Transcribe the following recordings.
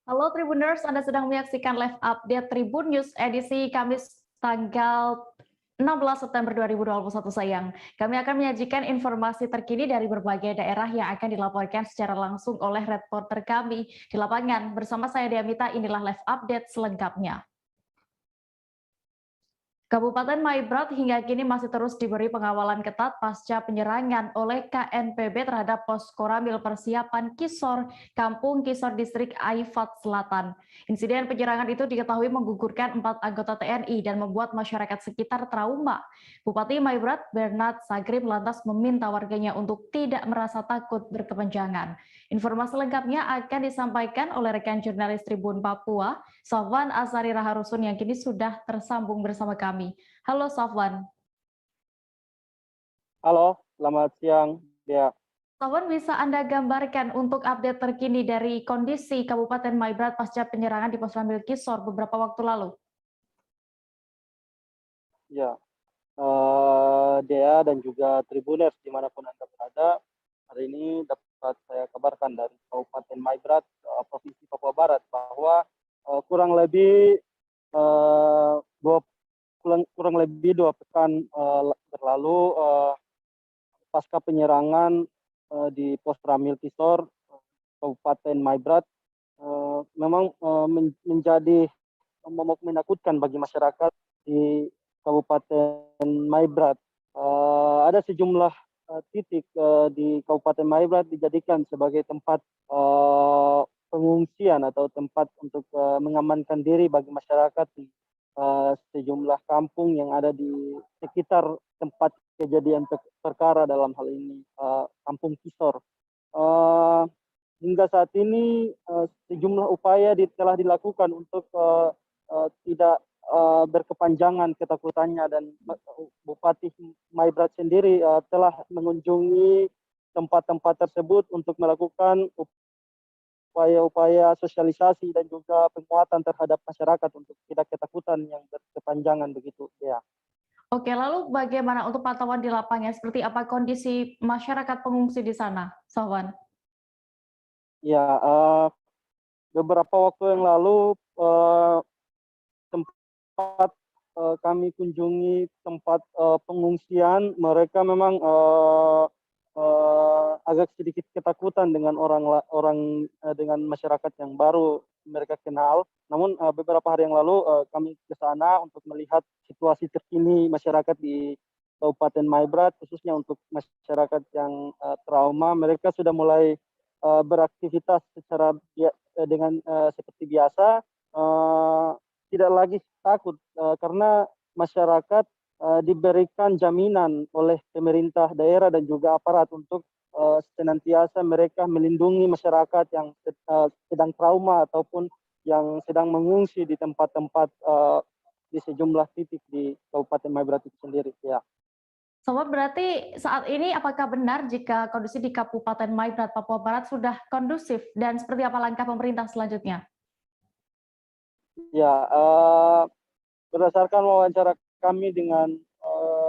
Halo Tribuners, Anda sedang menyaksikan live update Tribun News edisi Kamis tanggal 16 September 2021 sayang. Kami akan menyajikan informasi terkini dari berbagai daerah yang akan dilaporkan secara langsung oleh reporter kami di lapangan. Bersama saya Diamita, inilah live update selengkapnya. Kabupaten Maibrat hingga kini masih terus diberi pengawalan ketat pasca penyerangan oleh KNPB terhadap pos Koramil Persiapan Kisor, Kampung Kisor Distrik Aifat Selatan. Insiden penyerangan itu diketahui menggugurkan 4 anggota TNI dan membuat masyarakat sekitar trauma. Bupati Maibrat Bernard Sagrim lantas meminta warganya untuk tidak merasa takut berkepanjangan. Informasi lengkapnya akan disampaikan oleh rekan jurnalis Tribun Papua, Sofwan Azari Raharusun yang kini sudah tersambung bersama kami. Halo Sofwan. Halo, selamat siang, Dea. Sofwan, bisa Anda gambarkan untuk update terkini dari kondisi Kabupaten Maibrat pasca penyerangan di Pos Ramil Kisor beberapa waktu lalu? Ya, Dea dan juga Tribuners dimanapun Anda berada, hari ini dapat saya kabarkan dari Kabupaten Maibrat, Provinsi Papua Barat, bahwa kurang lebih dua pekan berlalu pasca penyerangan di Pos Ramil Kisor, Kabupaten Maibrat, memang menjadi momok menakutkan bagi masyarakat di Kabupaten Maibrat. Ada sejumlah titik di Kabupaten Maibrat dijadikan sebagai tempat pengungsian atau tempat untuk mengamankan diri bagi masyarakat di sejumlah kampung yang ada di sekitar tempat kejadian perkara, dalam hal ini Kampung Kisor. Hingga saat ini sejumlah upaya telah dilakukan untuk tidak berkepanjangan ketakutannya, dan Bupati Maibrat sendiri telah mengunjungi tempat-tempat tersebut untuk melakukan upaya-upaya sosialisasi dan juga penguatan terhadap masyarakat untuk tidak ketakutan yang berkepanjangan begitu ya. Oke, lalu bagaimana untuk pantauan di lapangan? Seperti apa kondisi masyarakat pengungsi di sana, Sofwan? Ya, beberapa waktu yang lalu tempat kami kunjungi tempat pengungsian, mereka memang agak sedikit ketakutan dengan dengan masyarakat yang baru mereka kenal. Namun beberapa hari yang lalu kami ke sana untuk melihat situasi terkini masyarakat di Kabupaten Maibrat, khususnya untuk masyarakat yang trauma. Mereka sudah mulai beraktivitas dengan seperti biasa, tidak lagi takut karena masyarakat diberikan jaminan oleh pemerintah daerah dan juga aparat untuk senantiasa mereka melindungi masyarakat yang sedang trauma ataupun yang sedang mengungsi di tempat-tempat di sejumlah titik di Kabupaten Maibrat itu sendiri. Ya. Sobat, berarti saat ini apakah benar jika kondisi di Kabupaten Maibrat, Papua Barat sudah kondusif, dan seperti apa langkah pemerintah selanjutnya? Ya, berdasarkan wawancara kami dengan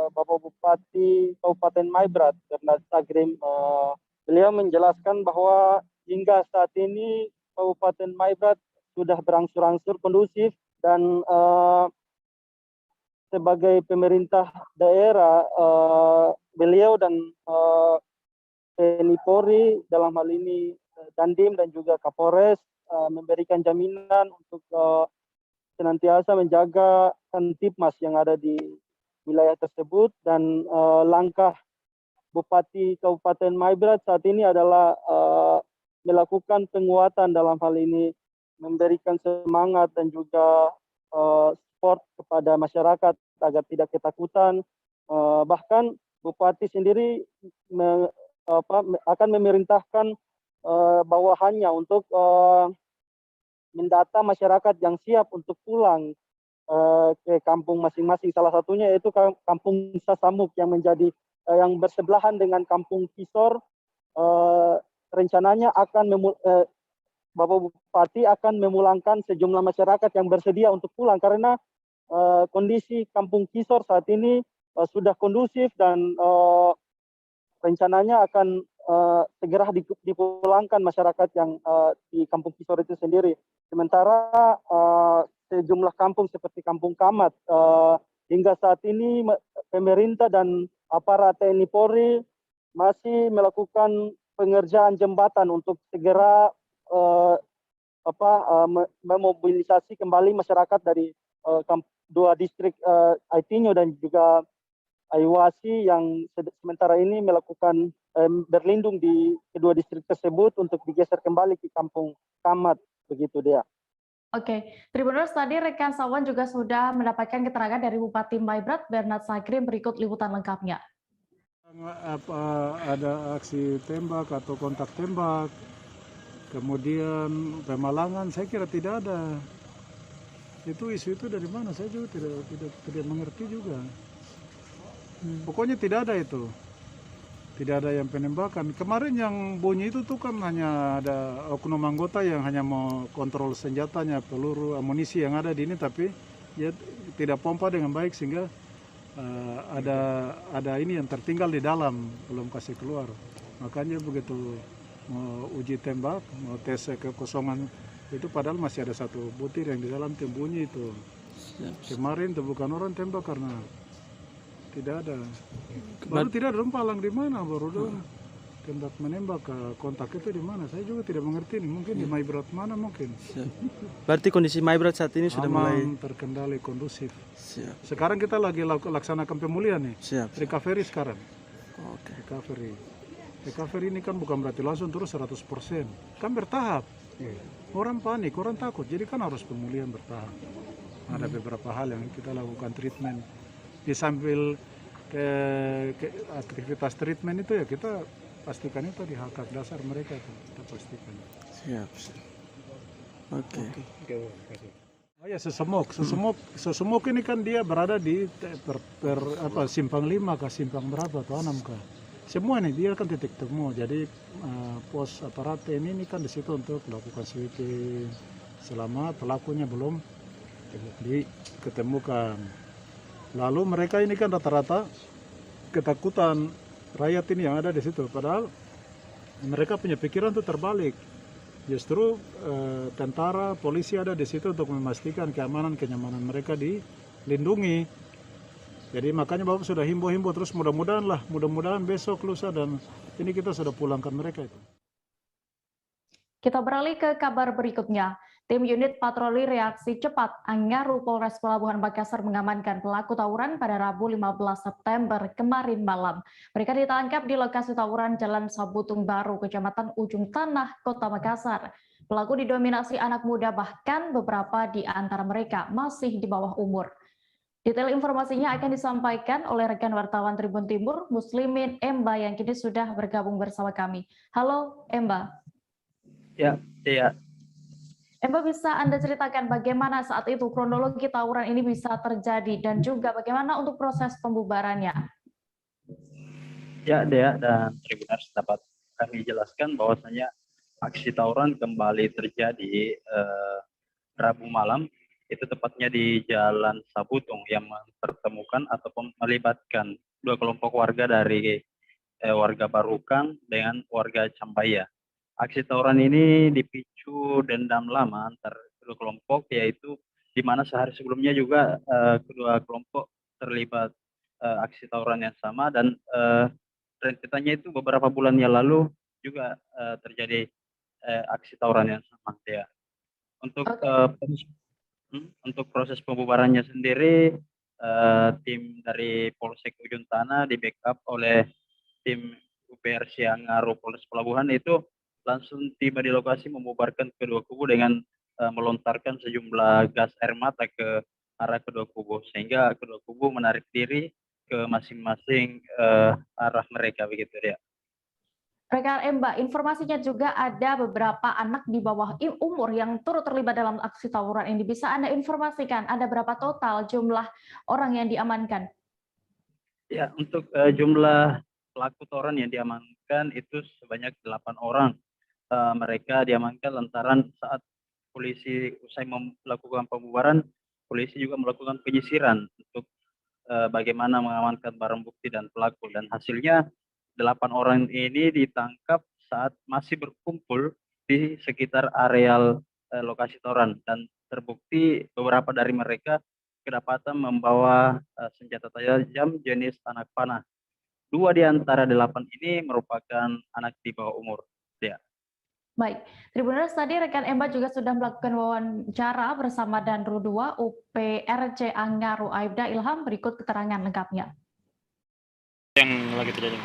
Bapak Bupati Kabupaten Maibrat, Bernard Sagrim, beliau menjelaskan bahwa hingga saat ini Kabupaten Maibrat sudah berangsur-angsur kondusif, dan sebagai pemerintah daerah, beliau dan TNI Polri, dalam hal ini Dandim dan juga Kapolres, memberikan jaminan untuk senantiasa menjaga Kamtibmas yang ada di wilayah tersebut, dan langkah Bupati Kabupaten Maibrat saat ini adalah melakukan penguatan, dalam hal ini memberikan semangat dan juga support kepada masyarakat agar tidak ketakutan. Bahkan Bupati sendiri akan memerintahkan bawahannya untuk mendata masyarakat yang siap untuk pulang ke kampung masing-masing. Salah satunya yaitu Kampung Sasamuk yang menjadi yang bersebelahan dengan Kampung Kisor. Rencananya Bapak Bupati akan memulangkan sejumlah masyarakat yang bersedia untuk pulang, karena kondisi Kampung Kisor saat ini sudah kondusif, dan rencananya akan segera dipulangkan masyarakat yang di Kampung Kisor itu sendiri. Sementara sejumlah kampung seperti Kampung Kamat hingga saat ini pemerintah dan aparat TNI Polri masih melakukan pengerjaan jembatan untuk segera memobilisasi kembali masyarakat dari dua distrik Aitinyo dan juga Aiwasi yang sementara ini melakukan berlindung di kedua distrik tersebut untuk digeser kembali ke Kampung Kamat, begitu dia. Oke, Tribuners, tadi rekan Sawan juga sudah mendapatkan keterangan dari Bupati Maibrat Bernard Sagrim, berikut liputan lengkapnya. Ada aksi tembak atau kontak tembak, kemudian pemalangan, saya kira tidak ada. Itu isu itu dari mana? Saya juga tidak mengerti juga. Pokoknya tidak ada itu. Tidak ada yang penembakan. Kemarin yang bunyi itu tuh kan hanya ada oknum anggota yang hanya mau kontrol senjatanya, peluru, amunisi yang ada di ini, tapi ya tidak pompa dengan baik sehingga ada ini yang tertinggal di dalam, belum kasih keluar. Makanya begitu mau uji tembak, mau tes kekosongan itu padahal masih ada satu butir yang di dalam bunyi itu. Kemarin itu bukan orang tembak karena tidak ada. Baru tidak ada palang di mana, baru dong tembak menembak kontak itu di mana? Saya juga tidak mengerti nih. Mungkin di Maibrat mana mungkin. Berarti kondisi Maibrat saat ini sudah aman, mulai terkendali, kondusif. Siap. Sekarang kita lagi laksanakan pemulihan nih. Siap. Recovery sekarang. Oke. Recovery ini kan bukan berarti langsung terus 100%. Kan bertahap. Orang panik, orang takut. Jadi kan harus pemulihan bertahap. Ada beberapa hal yang kita lakukan treatment. Di sambil aktivitas treatment itu ya kita pastikan itu di hak dasar mereka itu kita pastikan. Siap. Oke. Oh ya, sesemok ini kan dia berada di simpang 5 ke simpang berapa atau 6 ke. Semua ini dia kan titik temu. Jadi pos aparat ini kan di situ untuk melakukan sweeping selama pelakunya belum diketemukan. Lalu mereka ini kan rata-rata ketakutan rakyat ini yang ada di situ. Padahal mereka punya pikiran tuh terbalik. Justru tentara, polisi ada di situ untuk memastikan keamanan, kenyamanan mereka dilindungi. Jadi makanya Bapak sudah himbau-himbau terus mudah-mudahan besok, lusa dan ini kita sudah pulangkan mereka itu. Kita beralih ke kabar berikutnya. Tim unit patroli reaksi cepat Angaru Polres Pelabuhan Makassar mengamankan pelaku tawuran pada Rabu 15 September kemarin malam. Mereka ditangkap di lokasi tawuran Jalan Sabutung Baru, Kecamatan Ujung Tanah, Kota Makassar. Pelaku didominasi anak muda, bahkan beberapa di antara mereka masih di bawah umur. Detail informasinya akan disampaikan oleh rekan wartawan Tribun Timur, Muslimin Emba, yang kini sudah bergabung bersama kami. Halo Emba. Ya. Emba, bisa Anda ceritakan bagaimana saat itu kronologi tawuran ini bisa terjadi dan juga bagaimana untuk proses pembubarannya? Ya, Dea dan Tribuners, dapat kami jelaskan bahwasanya aksi tawuran kembali terjadi Rabu malam, itu tepatnya di Jalan Sabutung yang mempertemukan ataupun melibatkan dua kelompok warga dari warga Barukang dengan warga Cambaya. Aksi tawuran ini dipicu dendam lama antar kedua kelompok, yaitu di mana sehari sebelumnya juga kedua kelompok terlibat aksi tawuran yang sama, dan rentetannya itu beberapa bulan yang lalu juga terjadi aksi tawuran yang sama. Ya. Untuk proses pembubarannya sendiri, tim dari Polsek Ujung Tanah di backup oleh tim UPRC Angaru Polres Pelabuhan itu langsung tiba di lokasi membubarkan kedua kubu dengan melontarkan sejumlah gas air mata ke arah kedua kubu, sehingga kedua kubu menarik diri ke masing-masing arah mereka, begitu ya. Rekan Emba, informasinya juga ada beberapa anak di bawah umur yang turut terlibat dalam aksi tawuran ini. Bisa Anda informasikan ada berapa total jumlah orang yang diamankan? Ya, untuk jumlah pelaku tawuran yang diamankan itu sebanyak 8 orang. Mereka diamankan lantaran saat polisi usai melakukan pembubaran, polisi juga melakukan penyisiran untuk bagaimana mengamankan barang bukti dan pelaku, dan hasilnya 8 orang ini ditangkap saat masih berkumpul di sekitar areal lokasi tawuran dan terbukti beberapa dari mereka kedapatan membawa senjata tajam jenis anak panah. 2 di antara 8 ini merupakan anak di bawah umur. Ya. Baik, Tribuners, tadi rekan Emba juga sudah melakukan wawancara bersama Danru 2 UPRC Angaru Aibda Ilham. Berikut keterangan lengkapnya. Yang lagi terjadi?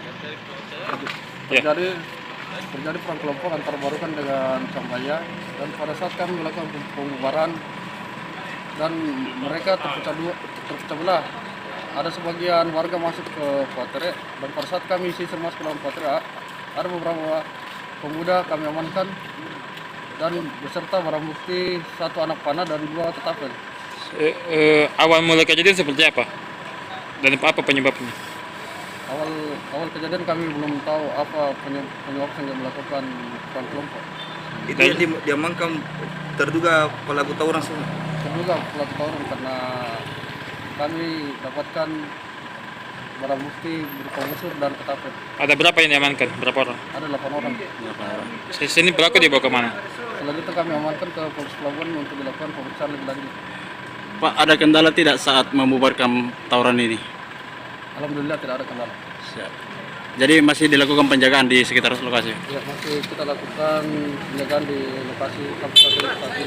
Terjadi perang kelompok antara Barukan dengan Cambaya, dan pada saat kami melakukan pembubaran dan mereka terpecah belah. Ada sebagian warga masuk ke Potere, dan pada saat kami sisir masuk ke dalam Potere, ada beberapa pemuda kami amankan dan beserta barang bukti 1 anak panah dan 2 tetapel. Awal mulai kejadian seperti apa? Dan apa penyebabnya? Awal kejadian kami belum tahu apa penyebab sehingga melakukan perang kelompok. Itu yang diamankan terduga pelaku tawuran semua. Terduga pelaku tawuran karena kami dapatkan barang bukti berupa busur dan ketapel. Ada berapa yang diamankan? Berapa orang? Ada 8 orang. Sini pelaku dibawa kemana? Selanjutnya kami amankan ke Polres Pelabuhan untuk dilakukan pemeriksaan lebih lanjut. Pak, ada kendala tidak saat membubarkan tawuran ini? Alhamdulillah tidak ada kendala. Siap. Jadi masih dilakukan penjagaan di sekitar lokasi? Ya, masih kita lakukan penjagaan di lokasi lokasi.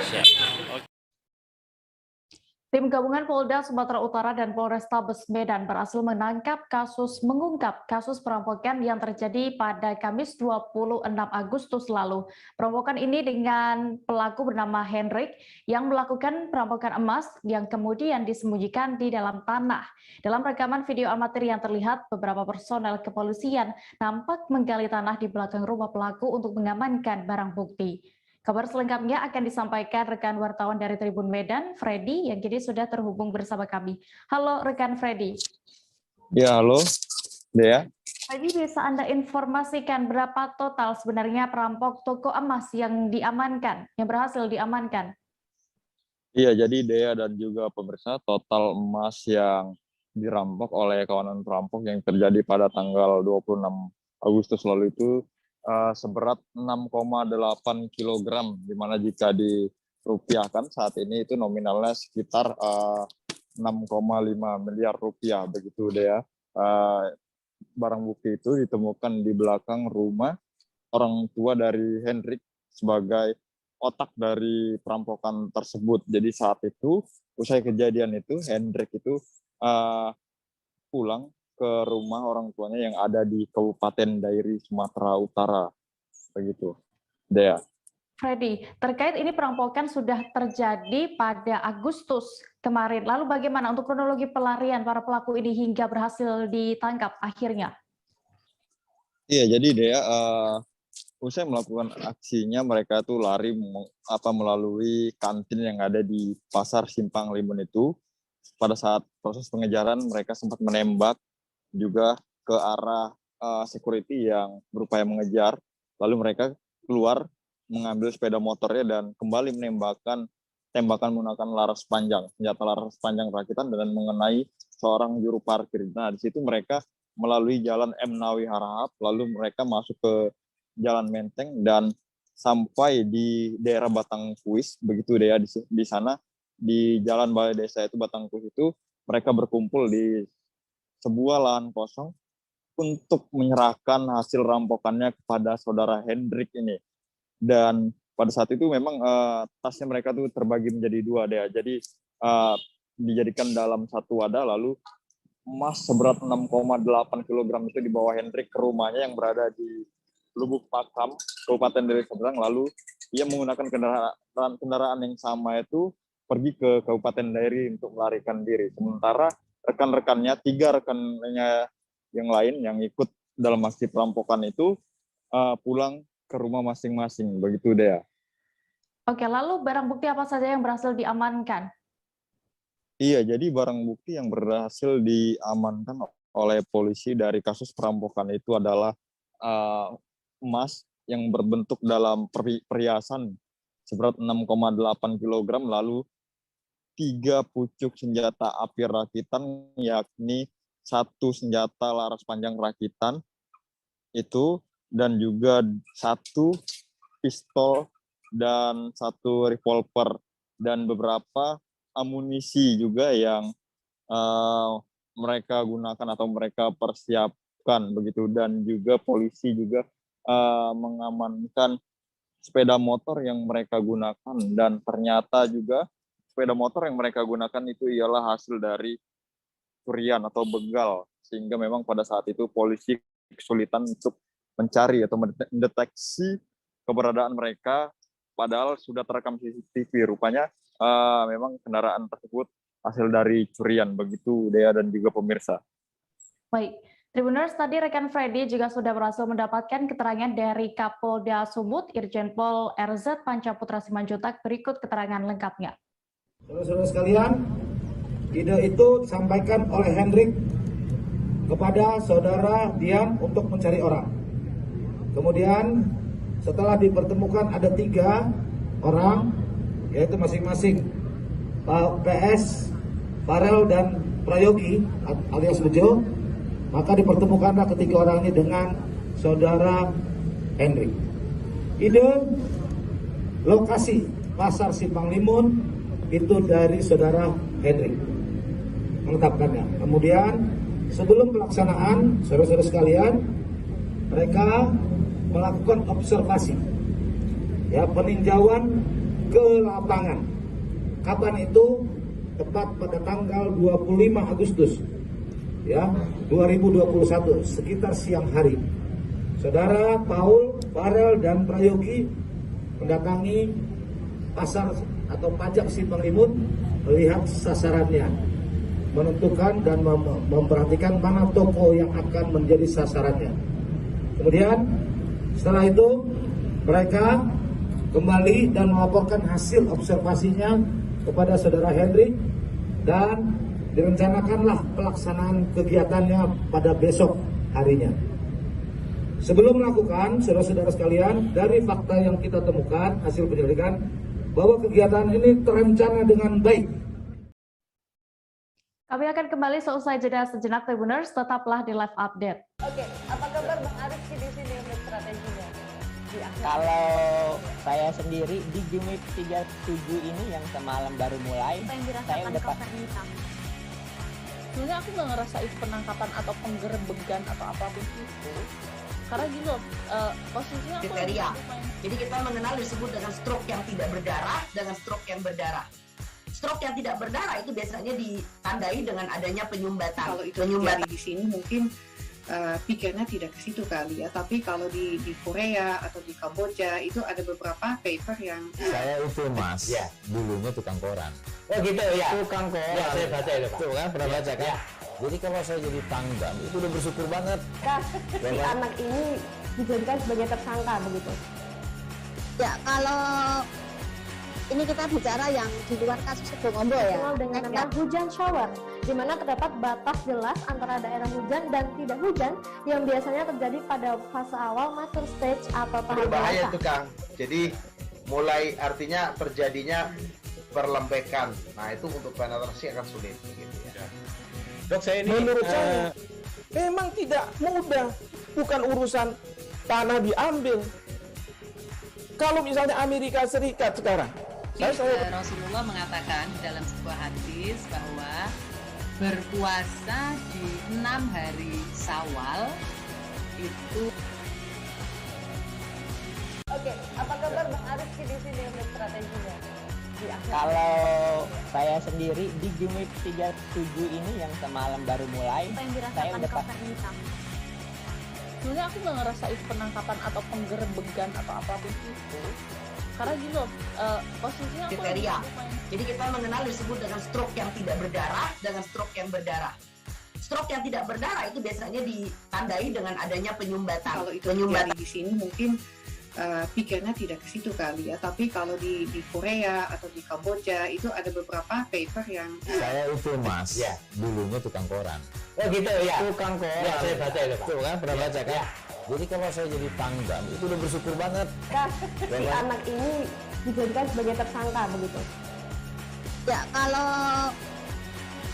Siap. Tim gabungan Polda Sumatera Utara dan Polrestabes Medan berhasil mengungkap kasus perampokan yang terjadi pada Kamis 26 Agustus lalu. Perampokan ini dengan pelaku bernama Hendrik yang melakukan perampokan emas yang kemudian disembunyikan di dalam tanah. Dalam rekaman video amatir yang terlihat, beberapa personel kepolisian nampak menggali tanah di belakang rumah pelaku untuk mengamankan barang bukti. Kabar selengkapnya akan disampaikan rekan wartawan dari Tribun Medan, Freddy, yang kini sudah terhubung bersama kami. Halo rekan Freddy. Ya, halo, Dea. Freddy, bisa Anda informasikan berapa total sebenarnya perampok toko emas yang diamankan, yang berhasil diamankan? Iya, jadi Dea dan juga pemirsa, total emas yang dirampok oleh kawanan perampok yang terjadi pada tanggal 26 Agustus lalu itu seberat 6,8 kg, di mana jika dirupiahkan saat ini itu nominalnya sekitar 6,5 miliar rupiah, begitu Dea. Barang bukti itu ditemukan di belakang rumah orang tua dari Hendrik sebagai otak dari perampokan tersebut. Jadi saat itu, usai kejadian itu, Hendrik itu pulang ke rumah orang tuanya yang ada di Kabupaten Dairi, Sumatera Utara. Begitu, Dea. Freddy, terkait ini perampokan sudah terjadi pada Agustus kemarin. Lalu bagaimana untuk kronologi pelarian para pelaku ini hingga berhasil ditangkap akhirnya? Iya, jadi Dea, usai melakukan aksinya, mereka tuh lari melalui kantin yang ada di Pasar Simpang Limun itu. Pada saat proses pengejaran, mereka sempat menembak juga ke arah security yang berupaya mengejar. Lalu mereka keluar mengambil sepeda motornya dan kembali menembakkan tembakan menggunakan laras panjang, senjata laras panjang rakitan dan mengenai seorang juru parkir. Nah, di situ mereka melalui jalan M. Nawi Harahap, lalu mereka masuk ke Jalan Menteng dan sampai di daerah Batangkuis, begitu Dea. Di sana di Jalan Balai Desa itu Batangkuis itu mereka berkumpul di sebuah lahan kosong untuk menyerahkan hasil rampokannya kepada saudara Hendrik ini. Dan pada saat itu memang tasnya mereka tuh terbagi menjadi 2 Dea. Jadi dijadikan dalam satu wadah, lalu emas seberat 6,8 kg itu dibawa Hendrik ke rumahnya yang berada di Lubuk Pakam, Kabupaten Deli Serdang. Lalu ia menggunakan kendaraan yang sama itu pergi ke Kabupaten Dairi untuk melarikan diri. Sementara rekan-rekannya, 3 rekannya yang lain yang ikut dalam aksi perampokan itu pulang ke rumah masing-masing, begitu Dea. Oke, lalu barang bukti apa saja yang berhasil diamankan? Iya, jadi barang bukti yang berhasil diamankan oleh polisi dari kasus perampokan itu adalah emas yang berbentuk dalam perhiasan seberat 6,8 kg, lalu 3 pucuk senjata api rakitan, yakni 1 senjata laras panjang rakitan itu, dan juga 1 pistol dan 1 revolver dan beberapa amunisi juga yang mereka gunakan atau mereka persiapkan begitu, dan juga polisi juga mengamankan sepeda motor yang mereka gunakan, dan ternyata juga sepeda motor yang mereka gunakan itu ialah hasil dari curian atau begal, sehingga memang pada saat itu polisi kesulitan untuk mencari atau mendeteksi keberadaan mereka, padahal sudah terekam CCTV. Rupanya memang kendaraan tersebut hasil dari curian, begitu Dea dan juga pemirsa. Baik, Tribuners, tadi rekan Freddy juga sudah berhasil mendapatkan keterangan dari Kapolda Sumut, Irjen Pol RZ Pancaputra Simanjuntak. Berikut keterangan lengkapnya. Saudara-saudara sekalian, ide itu disampaikan oleh Hendrik kepada saudara Dian untuk mencari orang. Kemudian setelah dipertemukan ada 3 orang, yaitu masing-masing PS, Farel, dan Prayogi alias Bejo, maka dipertemukanlah ketiga orang ini dengan saudara Hendrik. Ide lokasi Pasar Simpang Limun itu dari saudara Hendrik menetapkannya. Kemudian sebelum pelaksanaan, saudara-saudara sekalian, mereka melakukan observasi, ya, peninjauan ke lapangan. Kapan itu? Tepat pada tanggal 25 Agustus ya 2021, sekitar siang hari. Saudara Paul, Farel, dan Prayogi mendatangi pasar atau pajak Simpang Limun, melihat sasarannya, menentukan dan memperhatikan mana toko yang akan menjadi sasarannya. Kemudian setelah itu mereka kembali dan melaporkan hasil observasinya kepada saudara Hendrik, dan direncanakanlah pelaksanaan kegiatannya pada besok harinya. Sebelum melakukan, saudara-saudara sekalian, dari fakta yang kita temukan hasil penyelidikan bahwa kegiatan ini terencana dengan baik. Kami akan kembali seusai jeda sejenak, Tribuners. Tetaplah di live update. Oke, apa kabar Bang Arif di sini untuk strateginya? Kalau saya sendiri di Jumip 37 ini yang semalam baru mulai, saya udah sebenarnya aku nggak ngerasain penangkapan atau penggerebegan atau apapun itu, karena gini loh, posisinya aku kriteria. Jadi kita mengenal disebut dengan stroke yang tidak berdarah dengan stroke yang berdarah. Stroke yang tidak berdarah itu biasanya ditandai dengan adanya penyumbatan. Kalau itu terjadi di sini mungkin pikirnya tidak ke situ kali ya, tapi kalau di Korea atau di Kamboja itu ada beberapa paper yang saya itu Mas, ya, dulunya tukang koran. Oh gitu ya, tukang koran. Ya, saya baca itu Pak. Tuh kan, pernah baca kan? Ya. Jadi kalau saya jadi tanggam itu udah bersyukur banget. Si anak ini dijadikan sebagai tersangka begitu. Ya, kalau ini kita bicara yang di luar kasus Kebongombo ya. Dengan nama hujan shower, di mana terdapat batas jelas antara daerah hujan dan tidak hujan yang biasanya terjadi pada fase awal mature stage atau tahap berbahaya dewasa. itu Kang. Jadi mulai artinya terjadinya perlembekan. Nah itu untuk penetrasi akan sulit. Gitu ya. Dok, saya ini menurut saya memang tidak mudah, bukan urusan tanah diambil. Kalau misalnya Amerika Serikat sekarang, Rasulullah mengatakan dalam sebuah hadis bahwa berpuasa di 6 hari Syawal itu. Oke, apa kabar Bang Arif di sini untuk strateginya? Kalau saya sendiri di Jumip 37 ini yang semalam baru mulai, saya udah sebenarnya aku nggak ngerasain penangkapan atau penggerebegan atau apapun itu, karena gini loh, posisinya aku kriteria. Jadi kita mengenal disebut dengan stroke yang tidak berdarah dengan stroke yang berdarah. Stroke yang tidak berdarah itu biasanya ditandai dengan adanya penyumbatan. Kalau itu terjadi di sini mungkin pikirnya tidak ke situ kali ya, tapi kalau di Korea atau di Kamboja itu ada beberapa paper yang saya itu Mas, ya, dulunya tukang koran. Oh gitu ya, tukang koran. Ya, saya baca itu Pak. Tuh kan, pernah baca kan? Ya. Jadi kalau saya jadi tanggam itu udah bersyukur banget. Si anak ini dijadikan sebagai tersangka begitu. Ya, kalau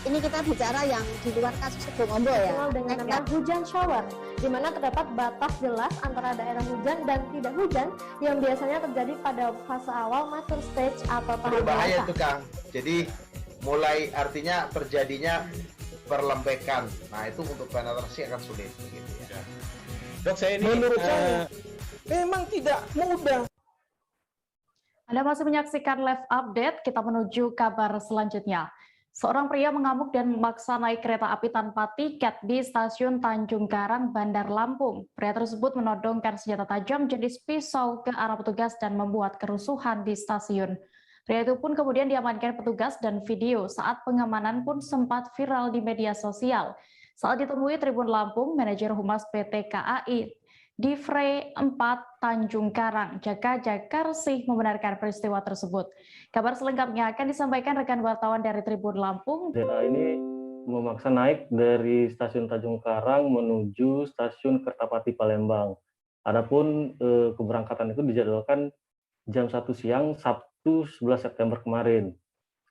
Ini kita bicara yang di luar kasus Sebongombo ya. Dikenal dengan nama hujan shower, di mana terdapat batas jelas antara daerah hujan dan tidak hujan yang biasanya terjadi pada fase awal mature stage atau tahap Berbahaya dewasa. itu Kang. Jadi mulai artinya terjadinya perlembekan. Nah itu untuk penetrasi akan sulit. Gitu ya. Dok, saya ini menurut saya memang tidak mudah. Anda masih menyaksikan live update, kita menuju kabar selanjutnya. Seorang pria mengamuk dan memaksa naik kereta api tanpa tiket di stasiun Tanjung Karang, Bandar Lampung. Pria tersebut menodongkan senjata tajam jenis pisau ke arah petugas dan membuat kerusuhan di stasiun. Pria itu pun kemudian diamankan petugas dan video saat pengamanan pun sempat viral di media sosial. Saat ditemui Tribun Lampung, manajer Humas PT KAI di Frey 4 Tanjung Karang, Jaka Jakarsih membenarkan peristiwa tersebut. Kabar selengkapnya akan disampaikan rekan wartawan dari Tribun Lampung. DA ini memaksa naik dari stasiun Tanjung Karang menuju stasiun Kertapati Palembang. Adapun keberangkatan itu dijadwalkan jam 1 siang Sabtu 11 September kemarin.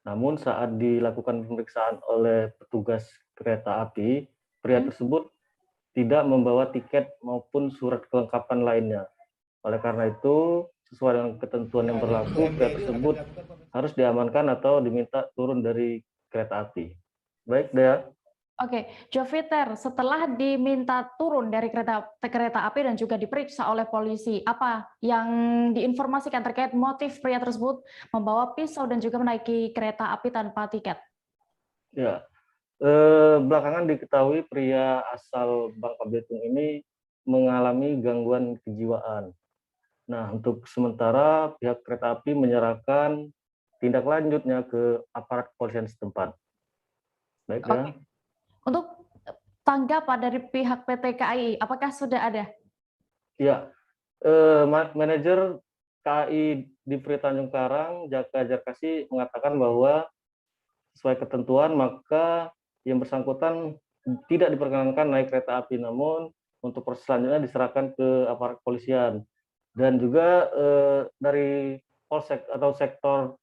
Namun saat dilakukan pemeriksaan oleh petugas kereta api, pria tersebut tidak membawa tiket maupun surat kelengkapan lainnya. Oleh karena itu, sesuai dengan ketentuan yang berlaku, pria tersebut harus diamankan atau diminta turun dari kereta api. Baik, Dea. Oke, Joviter, setelah diminta turun dari kereta api dan juga diperiksa oleh polisi, apa yang diinformasikan terkait motif pria tersebut membawa pisau dan juga menaiki kereta api tanpa tiket? Ya, belakangan diketahui pria asal Bangka Belitung ini mengalami gangguan kejiwaan. Nah, untuk sementara pihak kereta api menyerahkan tindak lanjutnya ke aparat kepolisian setempat. Baik, ya. Untuk tanggapan dari pihak PT KAI, apakah sudah ada? Ya, manajer KAI di Frey Tanjung Karang, Jaka Jakarsih mengatakan bahwa sesuai ketentuan maka yang bersangkutan tidak diperkenankan naik kereta api, namun untuk proses selanjutnya diserahkan ke aparat kepolisian. Dan juga dari Polsek atau sektor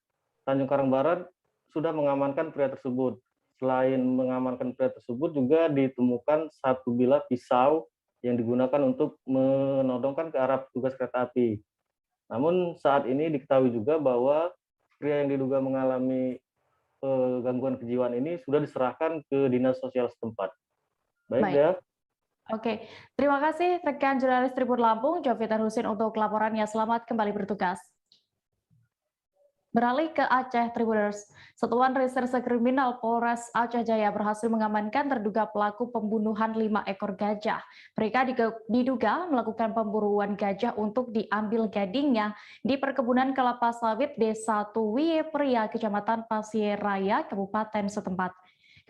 Tanjung Karang Barat sudah mengamankan pria tersebut. Selain mengamankan pria tersebut juga ditemukan satu bilah pisau yang digunakan untuk menodongkan ke arah petugas kereta api. Namun saat ini diketahui juga bahwa pria yang diduga mengalami gangguan kejiwaan ini sudah diserahkan ke dinas sosial setempat. Baik. Ya. Oke, terima kasih rekan jurnalis Tribun Lampung, Joviter Husin untuk laporannya. Selamat kembali bertugas. Beralih ke Aceh, Tribuners. Satuan Reserse Kriminal Polres Aceh Jaya berhasil mengamankan terduga pelaku pembunuhan 5 ekor gajah. Mereka diduga melakukan pemburuan gajah untuk diambil gadingnya di perkebunan kelapa sawit Desa Tuwie Pria, Kecamatan Pasir Raya, Kabupaten setempat.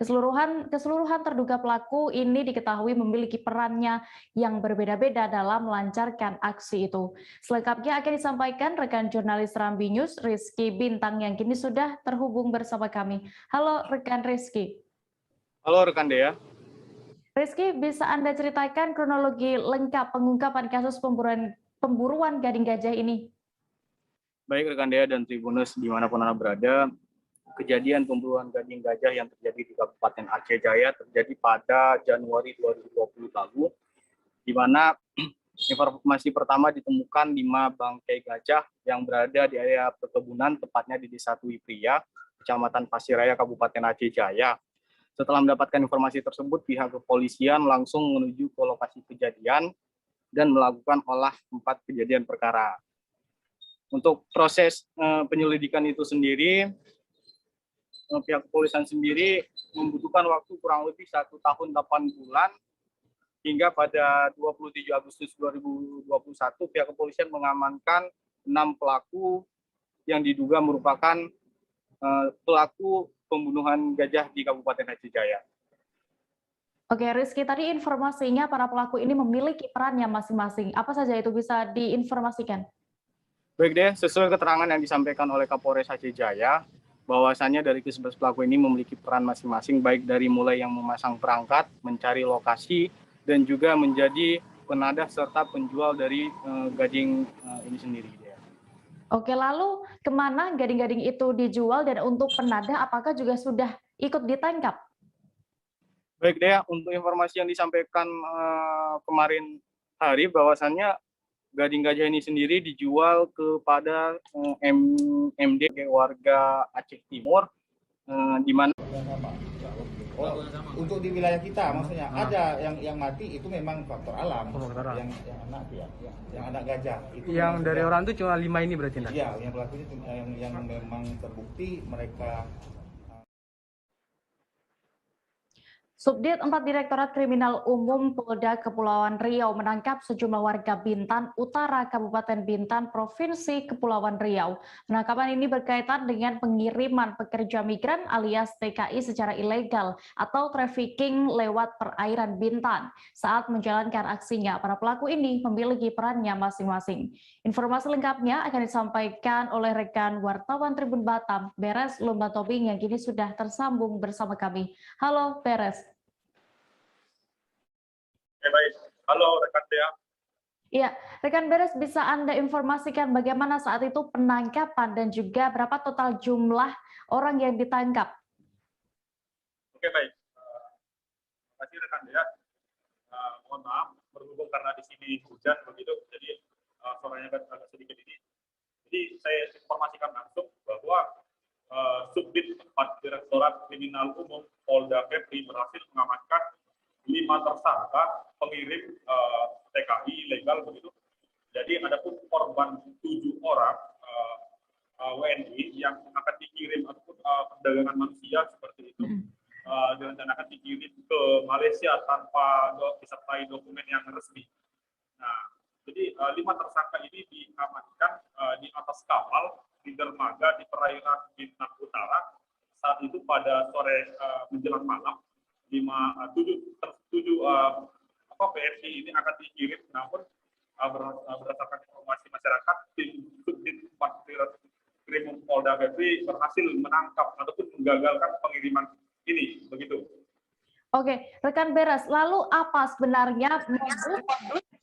Keseluruhan terduga pelaku ini diketahui memiliki perannya yang berbeda-beda dalam melancarkan aksi itu. Selengkapnya akan disampaikan rekan jurnalis Rambi News, Rizky Bintang, yang kini sudah terhubung bersama kami. Halo rekan Rizky. Halo rekan Dea. Rizky, bisa Anda ceritakan kronologi lengkap pengungkapan kasus pemburuan gading gajah ini? Baik rekan Dea dan Tribuners dimanapun Anda berada, kejadian pemburuan gading gajah yang terjadi di Kabupaten Aceh Jaya terjadi pada Januari 2020 lalu, di mana informasi pertama ditemukan 5 bangkai gajah yang berada di area perkebunan, tepatnya di Desa Tuwie Pria, Kecamatan Pasir Raya, Kabupaten Aceh Jaya. Setelah mendapatkan informasi tersebut, pihak kepolisian langsung menuju ke lokasi kejadian dan melakukan olah tempat kejadian perkara. Untuk proses penyelidikan itu sendiri, pihak kepolisian sendiri membutuhkan waktu kurang lebih 1 tahun 8 bulan hingga pada 27 Agustus 2021 pihak kepolisian mengamankan 6 pelaku yang diduga merupakan pelaku pembunuhan gajah di Kabupaten Aceh Jaya. Oke, Rizky, tadi informasinya para pelaku ini memiliki perannya masing-masing. Apa saja itu bisa diinformasikan? Baik deh, sesuai keterangan yang disampaikan oleh Kapolres Aceh Jaya, bahwasannya dari ke-11 pelaku ini memiliki peran masing-masing, baik dari mulai yang memasang perangkat, mencari lokasi, dan juga menjadi penadah serta penjual dari gading ini sendiri. Oke, lalu kemana gading-gading itu dijual dan untuk penadah apakah juga sudah ikut ditangkap? Baik Dea, untuk informasi yang disampaikan kemarin hari bahwasannya gading gajah ini sendiri dijual kepada MD warga Aceh Timur, di mana untuk di wilayah kita maksudnya ada yang mati itu memang faktor alam, yang anak gajah itu yang dari orang itu cuma 5 ini berarti nak? Iya, yang pelakunya yang memang terbukti mereka. Subdit 4 Direktorat Kriminal Umum Polda Kepulauan Riau menangkap sejumlah warga Bintan Utara, Kabupaten Bintan, Provinsi Kepulauan Riau. Penangkapan ini berkaitan dengan pengiriman pekerja migran alias TKI secara ilegal atau trafficking lewat perairan Bintan. Saat menjalankan aksinya, para pelaku ini memiliki perannya masing-masing. Informasi lengkapnya akan disampaikan oleh rekan wartawan Tribun Batam, Beres Lumbatobing, yang kini sudah tersambung bersama kami. Halo Beres. Baik, halo rekan Dea. Iya, rekan Beres, bisa Anda informasikan bagaimana saat itu penangkapan dan juga berapa total jumlah orang yang ditangkap? Oke, baik. Terima kasih rekan Dea. Mohon maaf, berhubung karena di sini hujan begitu, jadi suaranya agak sedikit ini. Jadi saya informasikan langsung bahwa Subdit 4 Direktorat Kriminal Umum Polda Kepri berhasil mengamankan 5 tersangka pengirim TKI ilegal begitu. Jadi adapun korban 7 orang WNI yang akan dikirim ataupun perdagangan manusia seperti itu direncanakan dikirim ke Malaysia tanpa disertai dokumen yang resmi. Nah, jadi 5 tersangka ini diamankan di atas kapal di dermaga di perairan Bintan Utara saat itu pada sore menjelang malam. 7 PNI ini akan dikirim, namun berdasarkan informasi masyarakat, tim Subdit 4 Krimum Polda Kepri berhasil menangkap ataupun menggagalkan pengiriman ini, begitu. Oke, rekan Beres, lalu apa sebenarnya modus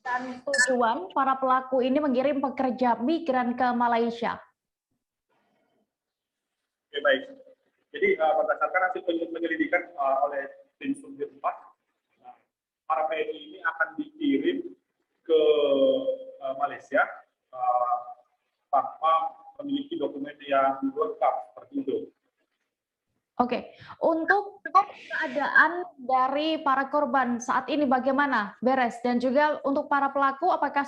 dan tujuan para pelaku ini mengirim pekerja migran ke Malaysia? Oke, baik. Jadi berdasarkan hasil penyelidikan oleh tim Subdit 4, para PNI ini akan dikirim ke Malaysia tanpa memiliki dokumen yang lengkap seperti itu. Oke, untuk keadaan dari para korban saat ini bagaimana, Beres? Dan juga untuk para pelaku, apakah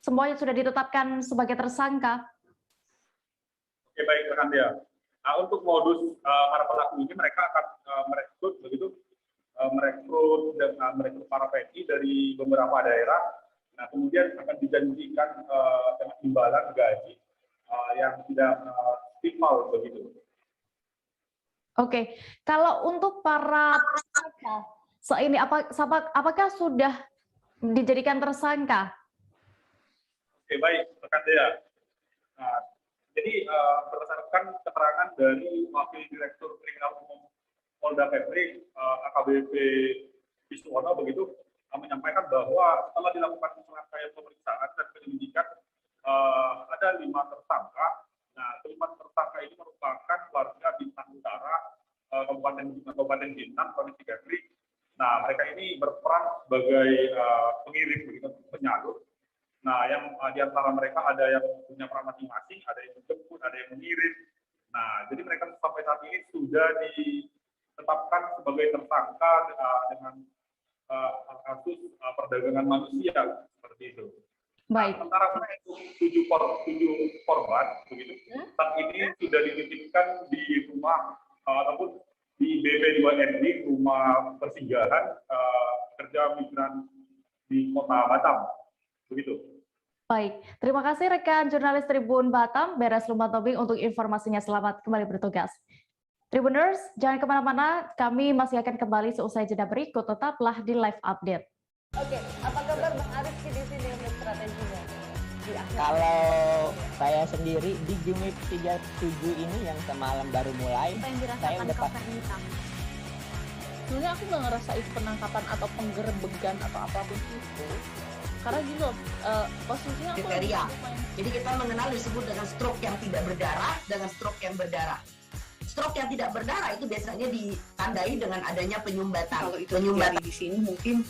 semuanya sudah ditetapkan sebagai tersangka? Oke, baik rekan Dea. Nah, untuk modus para pelaku ini mereka akan merekrut begitu. Merekrut para PNI dari beberapa daerah, nah kemudian akan dijanjikan dengan imbalan gaji yang tidak timpal begitu. Oke, kalau untuk para tersangka ini apakah sudah dijadikan tersangka? Oke, baik rekan Dea. Nah, jadi berdasarkan keterangan dari Wakil Direktur Kriminal Umum Polda Kepri, AKBP Wisnuwono begitu, menyampaikan bahwa setelah dilakukan serangkaian pemeriksaan dan penyelidikan ada 5 tersangka. Nah, 5 tersangka ini merupakan warga Bintan Utara, Kabupaten Bintan, Provinsi Kepri. Nah, mereka ini berperan sebagai pengirim begitu, penyalur. Nah, yang di antara mereka ada yang punya peran masing-masing, ada yang menjemput, ada yang mengirim. Nah, jadi mereka sampai saat ini sudah ditetapkan sebagai tersangka dengan kasus perdagangan manusia seperti itu. Baik. Nah, sementara untuk 7 korban begitu, saat ini sudah dititipkan di rumah ataupun di BP2NI, rumah persinggahan pekerja migran di Kota Batam, begitu. Baik, terima kasih rekan jurnalis Tribun Batam, Beres Lumbatobing untuk informasinya. Selamat kembali bertugas. Tribuners, jangan kemana-mana, kami masih akan kembali seusai jeda berikut, tetaplah di live update. Oke, apa kabar Bang Arif di sini untuk strateginya? Kalau saya sendiri di Game 37 ini yang semalam baru mulai, saya udah pasti. Sebenarnya aku nggak ngerasa itu penangkapan atau penggerbegan atau apapun itu. Karena gini loh, posisinya aku kriteria. Jadi kita mengenal disebut dengan stroke yang tidak berdarah dengan stroke yang berdarah. Stroke yang tidak berdarah itu biasanya ditandai dengan adanya penyumbatan. Kalau itu terjadi di sini mungkin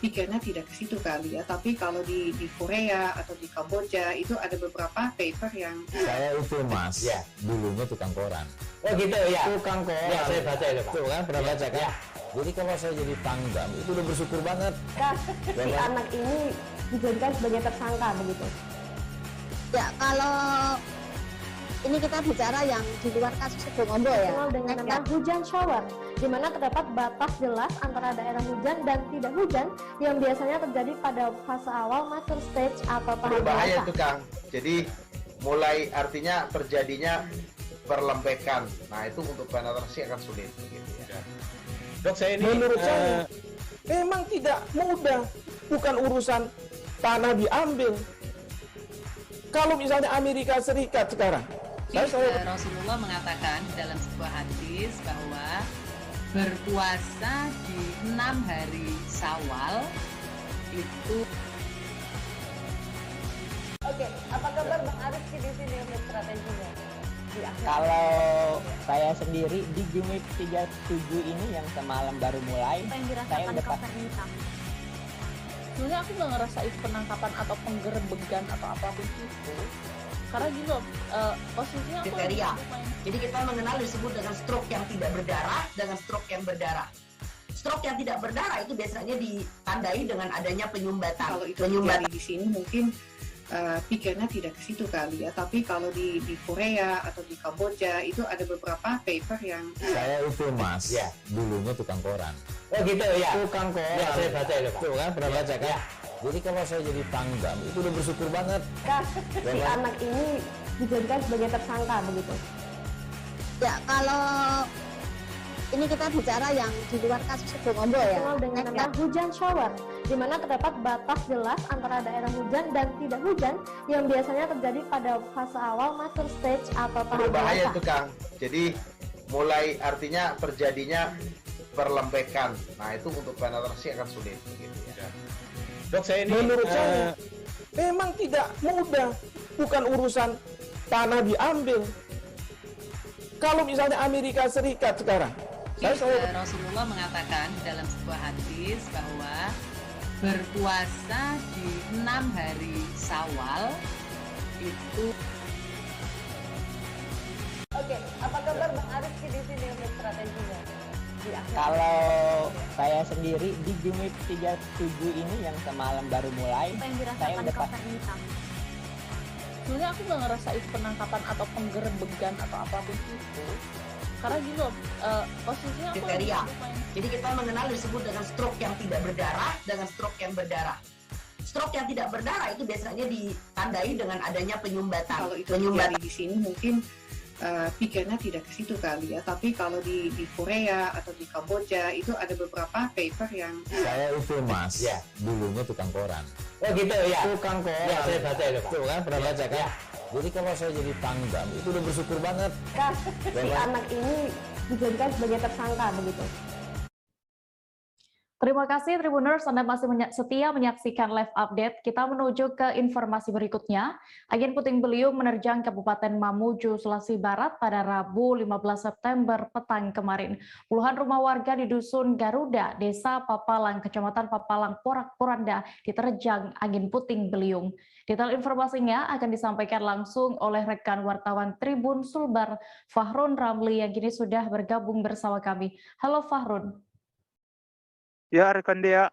pikirnya tidak ke situ kali ya, tapi kalau di Korea atau di Kamboja itu ada beberapa paper yang Saya itu mas, dulunya tukang koran. Oh gitu ya. Tukang koran. Ya, saya baca itu Pak. Tuh kan, pernah baca kan? Ya. Jadi kalau saya jadi tanggam, itu udah bersyukur banget. Si anak ini dijadikan sebagai tersangka begitu. Ya, kalau ini kita bicara yang di luar kasus Sebongombo ya. Dikenal dengan nama hujan shower, di mana terdapat batas jelas antara daerah hujan dan tidak hujan yang biasanya terjadi pada fase awal mature stage atau tahap Berbahaya dewasa. itu Kang. Jadi mulai artinya terjadinya perlembekan. Nah itu untuk penetrasi akan sulit. Gitu ya. Dok, saya ini menurut saya memang tidak mudah, bukan urusan tanah diambil. Kalau misalnya Amerika Serikat sekarang, Rasulullah mengatakan dalam sebuah hadis bahwa berpuasa di 6 hari Syawal itu. Oke, apa kabar Bang Arifki di sini untuk strateginya? Kalau saya sendiri di Gimik 37 ini yang semalam baru mulai, saya udah Sebenarnya aku nggak ngerasa itu penangkapan atau penggerbegan atau apapun itu, karena gini loh, posisinya aku kriteria. Jadi kita mengenal disebut dengan stroke yang tidak berdarah dengan stroke yang berdarah. Stroke yang tidak berdarah itu biasanya ditandai dengan adanya penyumbatan. Kalau itu terjadi di sini mungkin pikirnya tidak ke situ kali ya, tapi kalau di Korea atau di Kamboja itu ada beberapa paper yang Saya itu mas, dulunya tukang koran. Oh gitu ya. Tukang koran. Ya, saya baca itu Pak. Tuh kan, pernah baca kan? Ya. Jadi kalau saya jadi tanggam, itu udah bersyukur banget. Si anak ini dijadikan sebagai tersangka begitu. Ya, kalau ini kita bicara yang di luar kasus Sebongombo ya. Dikenal dengan nama hujan shower, di mana terdapat batas jelas antara daerah hujan dan tidak hujan yang biasanya terjadi pada fase awal mature stage atau tahap Berbahaya dewasa. itu Kang. Jadi mulai artinya terjadinya perlembekan. Nah itu untuk penetrasi akan sulit. Gitu ya. Dok, saya ini menurut saya memang tidak mudah, bukan urusan tanah diambil. Kalau misalnya Amerika Serikat sekarang, Rasulullah mengatakan dalam sebuah hadis bahwa berpuasa di 6 hari Syawal itu. Oke, apa kabar Bang Arifki di sini untuk strateginya? Kalau saya sendiri di Gimik 37 ini yang semalam baru mulai, saya udah Sebenarnya aku nggak ngerasa itu penangkapan atau penggerbegan atau apapun itu, karena gini loh, posisinya aku kriteria. Jadi kita mengenal disebut dengan stroke yang tidak berdarah dengan stroke yang berdarah. Stroke yang tidak berdarah itu biasanya ditandai dengan adanya penyumbatan. Kalau itu terjadi di sini mungkin pikirnya tidak ke situ kali ya, tapi kalau di Korea atau di Kamboja itu ada beberapa paper yang Saya itu mas, dulunya tukang koran. Oh gitu ya. Tukang koran. Ya, saya baca itu Pak. Tuh kan, pernah baca kan? Ya. Jadi kalau saya jadi tanggam, itu udah bersyukur banget. Si anak ini dijadikan sebagai tersangka begitu. Terima kasih Tribuners, Anda masih setia menyaksikan live update. Kita menuju ke informasi berikutnya. Angin puting beliung menerjang Kabupaten Mamuju, Sulawesi Barat pada Rabu 15 September petang kemarin. Puluhan rumah warga di Dusun Garuda, Desa Papalang, Kecamatan Papalang, Porak-Poranda diterjang angin puting beliung. Detail informasinya akan disampaikan langsung oleh rekan wartawan Tribun Sulbar, Fahrun Ramli, yang kini sudah bergabung bersama kami. Halo Fahrun. Ya, rekan Dea.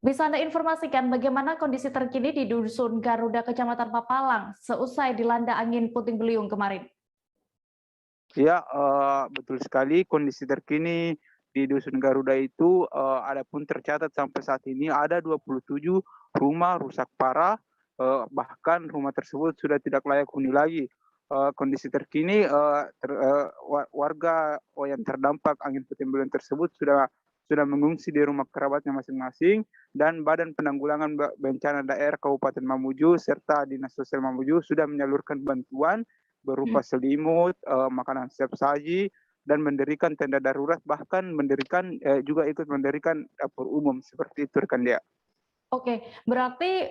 Bisa Anda informasikan bagaimana kondisi terkini di Dusun Garuda, Kecamatan Papalang, seusai dilanda angin puting beliung kemarin? Ya, betul sekali. Kondisi terkini di Dusun Garuda itu adapun tercatat sampai saat ini ada 27 rumah rusak parah, bahkan rumah tersebut sudah tidak layak huni lagi. Kondisi terkini warga yang terdampak angin puting beliung tersebut sudah mengungsi di rumah kerabatnya masing-masing, dan Badan Penanggulangan Bencana Daerah Kabupaten Mamuju serta Dinas Sosial Mamuju sudah menyalurkan bantuan berupa selimut, makanan siap saji, dan mendirikan tenda darurat, bahkan juga ikut mendirikan dapur umum seperti itu, rekan Dea. Oke, berarti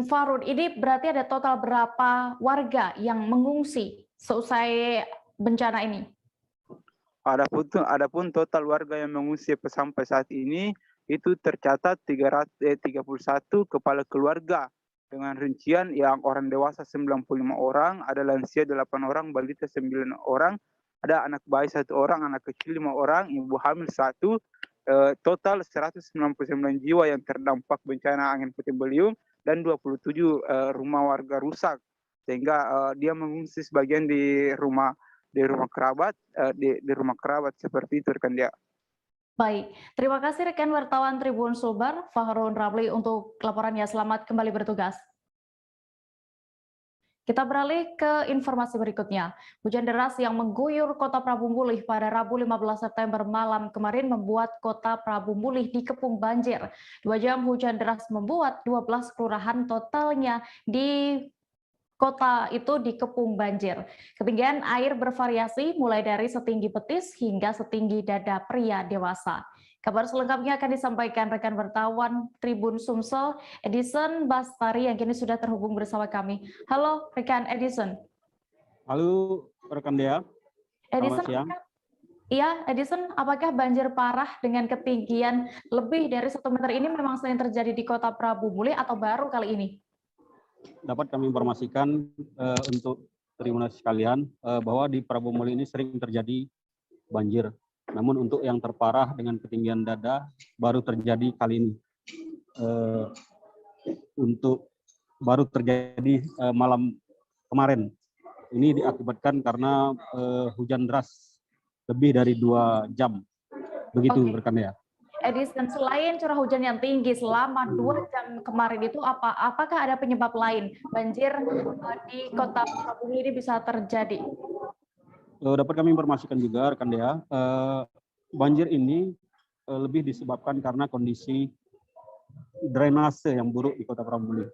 Farun, ini berarti ada total berapa warga yang mengungsi seusai bencana ini? Adapun total warga yang mengungsi sampai saat ini itu tercatat 31 kepala keluarga dengan rincian yang orang dewasa 95 orang, ada lansia 8 orang, balita 9 orang, ada anak bayi 1 orang, anak kecil 5 orang, ibu hamil 1, total 199 jiwa yang terdampak bencana angin puting beliung dan 27 rumah warga rusak, sehingga dia mengungsi sebagian di rumah kerabat, di rumah kerabat seperti itu rekan dia. Baik, terima kasih rekan wartawan Tribun Sulbar, Fahrun Ramli untuk laporannya. Selamat kembali bertugas. Kita beralih ke informasi berikutnya. Hujan deras yang mengguyur kota Prabu Mulih pada Rabu 15 September malam kemarin membuat kota Prabu Mulih dikepung banjir. 2 jam hujan deras membuat 12 kelurahan totalnya di kota itu dikepung banjir. Ketinggian air bervariasi mulai dari setinggi betis hingga setinggi dada pria dewasa. Kabar selengkapnya akan disampaikan rekan wartawan Tribun Sumsel, Edison Bastari yang kini sudah terhubung bersama kami. Halo rekan Edison. Halo rekan Dea. Edison, selamat siang. Iya, Edison, apakah banjir parah dengan ketinggian lebih dari 1 meter ini memang sering terjadi di kota Prabu Mulih atau baru kali ini? Dapat kami informasikan untuk Tribunas sekalian bahwa di Prabu Mulih ini sering terjadi banjir. Namun untuk yang terparah dengan ketinggian dada baru terjadi kali ini. Untuk baru terjadi malam kemarin. Ini diakibatkan karena hujan deras lebih dari 2 jam. Begitu rekan ya. Edison, selain curah hujan yang tinggi selama 2 jam kemarin itu apakah ada penyebab lain banjir di kota Prabu Mulih ini bisa terjadi? Dapat kami informasikan juga rekan Dea, banjir ini lebih disebabkan karena kondisi drainase yang buruk di kota Prabu Mulih.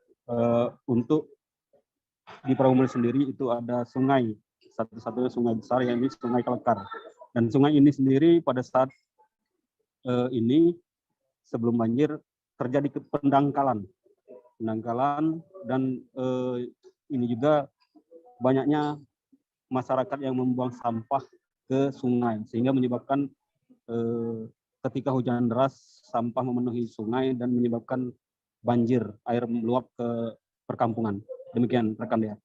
Untuk di Prabu Mulih sendiri itu ada sungai, satu-satunya sungai besar yang ini Sungai Kelekar. Dan sungai ini sendiri pada saat ini sebelum banjir terjadi pendangkalan dan ini juga banyaknya masyarakat yang membuang sampah ke sungai sehingga menyebabkan ketika hujan deras sampah memenuhi sungai dan menyebabkan banjir, air meluap ke perkampungan. Demikian rekan Dea.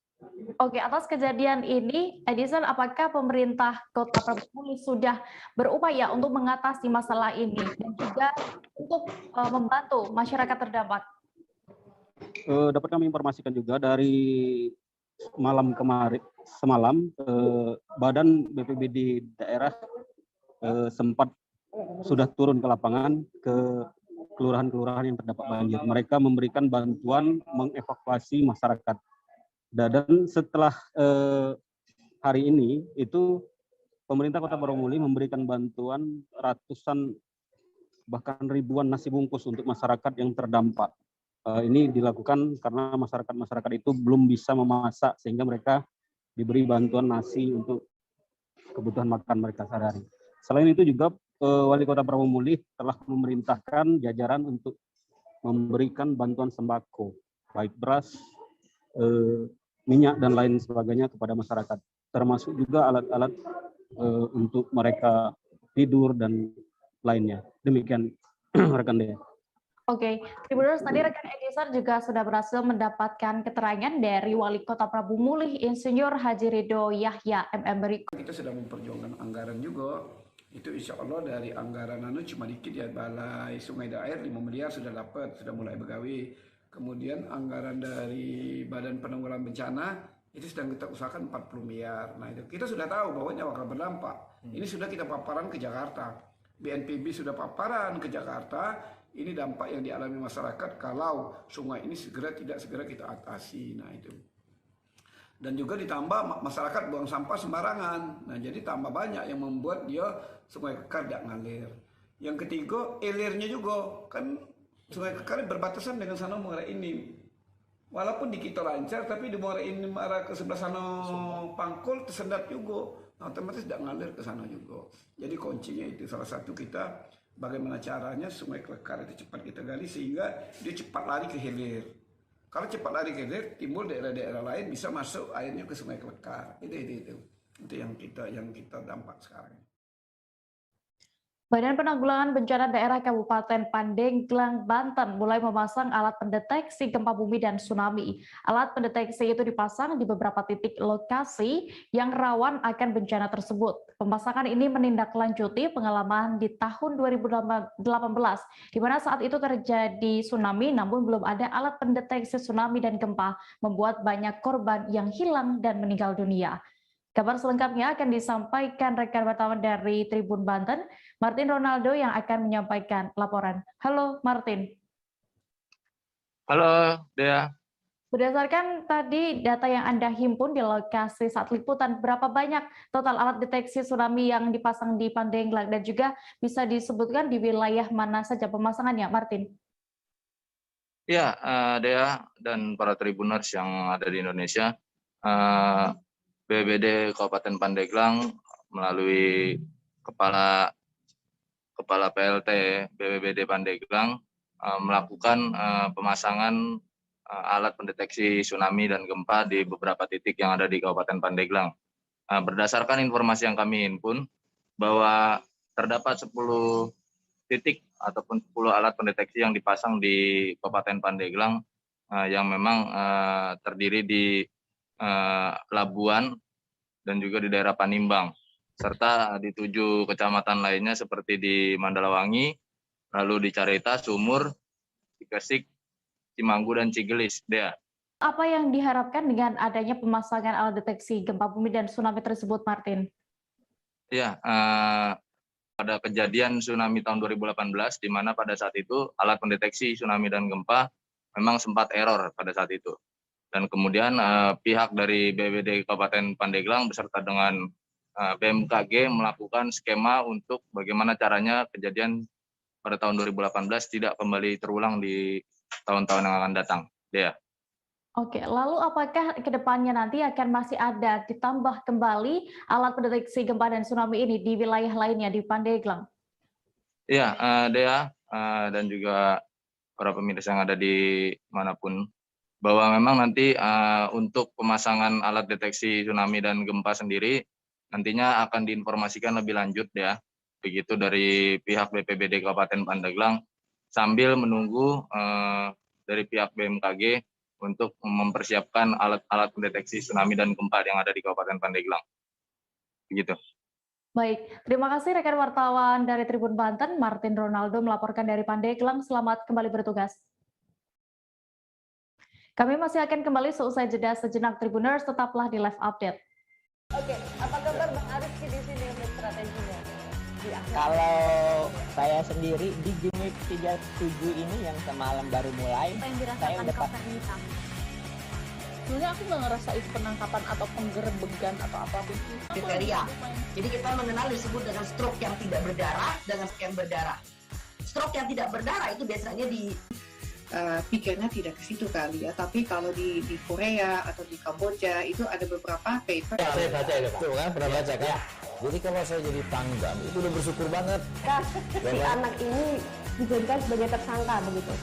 Oke, atas kejadian ini, Edison, apakah pemerintah Kota Prabu Mulih sudah berupaya untuk mengatasi masalah ini dan juga untuk membantu masyarakat terdampak? Dapat kami informasikan juga dari semalam Badan BPBD daerah sempat sudah turun ke lapangan ke kelurahan-kelurahan yang terdampak banjir. Mereka memberikan bantuan mengevakuasi masyarakat. Dan setelah hari ini itu pemerintah Kota Prabu Mulih memberikan bantuan ratusan bahkan ribuan nasi bungkus untuk masyarakat yang terdampak. Ini dilakukan karena masyarakat itu belum bisa memasak sehingga mereka diberi bantuan nasi untuk kebutuhan makan mereka sehari-hari. Selain itu juga Wali Kota Prabu Mulih telah memerintahkan jajaran untuk memberikan bantuan sembako, baik beras, minyak dan lain sebagainya kepada masyarakat, termasuk juga alat-alat untuk mereka tidur dan lainnya. Demikian rekan Dea. Oke, Tribuners, tadi rekan Edison juga sudah berhasil mendapatkan keterangan dari Wali Kota Prabu Mulih, Insinyur Haji Ridho Yahya MM berikut. Kita sedang memperjuangkan anggaran juga. Itu insya Allah dari anggaran cuma dikit ya, Balai Sungai dan Air 5 miliar sudah dapat, sudah mulai begawi. Kemudian anggaran dari Badan Penanggulangan Bencana itu sedang kita usahakan 40 miliar. Nah itu kita sudah tahu bahwa ini akan berdampak. Ini sudah kita paparan ke Jakarta. BNPB sudah paparan ke Jakarta. Ini dampak yang dialami masyarakat kalau sungai ini tidak segera kita atasi. Nah itu. Dan juga ditambah masyarakat buang sampah sembarangan. Nah jadi tambah banyak yang membuat dia Sungai Kekar tidak ngalir. Yang ketiga, hilirnya juga kan Sungai Kekar berbatasan dengan sana Muara Enim. Walaupun di kita lancar, tapi di Muara Enim arah ke sebelah sana Pangkul tersendat juga. Nah, otomatis tidak ngalir ke sana juga. Jadi kuncinya itu salah satu kita bagaimana caranya Sungai Kelekar itu cepat kita gali sehingga dia cepat lari ke hilir. Kalau cepat lari ke hilir, timbul daerah-daerah lain bisa masuk airnya ke Sungai Kelekar. Itu. Itu yang kita dampak sekarang. Badan Penanggulangan Bencana Daerah Kabupaten Pandeglang, Banten mulai memasang alat pendeteksi gempa bumi dan tsunami. Alat pendeteksi itu dipasang di beberapa titik lokasi yang rawan akan bencana tersebut. Pemasangan ini menindaklanjuti pengalaman di tahun 2018, di mana saat itu terjadi tsunami namun belum ada alat pendeteksi tsunami dan gempa, membuat banyak korban yang hilang dan meninggal dunia. Kabar selengkapnya akan disampaikan rekan wartawan dari Tribun Banten, Martin Ronaldo, yang akan menyampaikan laporan. Halo Martin. Halo Dea. Berdasarkan tadi data yang Anda himpun di lokasi saat liputan, berapa banyak total alat deteksi tsunami yang dipasang di Pandeglang, dan juga bisa disebutkan di wilayah mana saja pemasangannya, Martin? Ya, Dea dan para Tribuners yang ada di Indonesia, BPBD Kabupaten Pandeglang melalui Kepala PLT BPBD Pandeglang melakukan pemasangan alat pendeteksi tsunami dan gempa di beberapa titik yang ada di Kabupaten Pandeglang. Berdasarkan informasi yang kami himpun, bahwa terdapat 10 titik ataupun 10 alat pendeteksi yang dipasang di Kabupaten Pandeglang yang memang terdiri di Labuan dan juga di daerah Panimbang, serta di 7 kecamatan lainnya seperti di Mandalawangi, lalu di Carita, Sumur, Cikesik, Cimanggu, dan Cigelis. Dea. Apa yang diharapkan dengan adanya pemasangan alat deteksi gempa bumi dan tsunami tersebut, Martin? Ya, pada kejadian tsunami tahun 2018, di mana pada saat itu alat pendeteksi tsunami dan gempa memang sempat error pada saat itu. Dan kemudian pihak dari BPBD Kabupaten Pandeglang beserta dengan BMKG melakukan skema untuk bagaimana caranya kejadian pada tahun 2018 tidak kembali terulang di tahun-tahun yang akan datang. Dea. Oke, lalu apakah ke depannya nanti akan masih ada ditambah kembali alat pendeteksi gempa dan tsunami ini di wilayah lainnya di Pandeglang? Iya, Dea dan juga para pemirsa yang ada di manapun, bahwa memang nanti untuk pemasangan alat deteksi tsunami dan gempa sendiri nantinya akan diinformasikan lebih lanjut ya, begitu dari pihak BPBD Kabupaten Pandeglang sambil menunggu dari pihak BMKG untuk mempersiapkan alat-alat pendeteksi tsunami dan gempa yang ada di Kabupaten Pandeglang. Begitu. Baik, terima kasih rekan wartawan dari Tribun Banten, Martin Ronaldo melaporkan dari Pandeglang. Selamat kembali bertugas. Kami masih akan kembali seusai jeda sejenak. Tribuners, tetaplah di Live Update. Oke, apa kabar Bang Ariski di sini untuk strateginya? Kalau saya sendiri di Game 37 ini yang semalam baru mulai, Apa yang dirasakan saya udah Kak Fernita? Sebenarnya aku nggak ngerasa itu penangkapan atau penggerebegan atau apapun itu. Kriteria. Jadi kita mengenal disebut dengan stroke yang tidak berdarah dengan scan berdarah. Stroke yang tidak berdarah itu biasanya di pikirnya tidak ke situ kali ya, tapi kalau di Korea atau di Kamboja itu ada beberapa paper. Ya, saya baca itu Pak. Tuh kan, pernah baca kan? Jadi kalau saya jadi tanggam itu udah bersyukur banget. Si anak ini dijadikan sebagai tersangka begitu.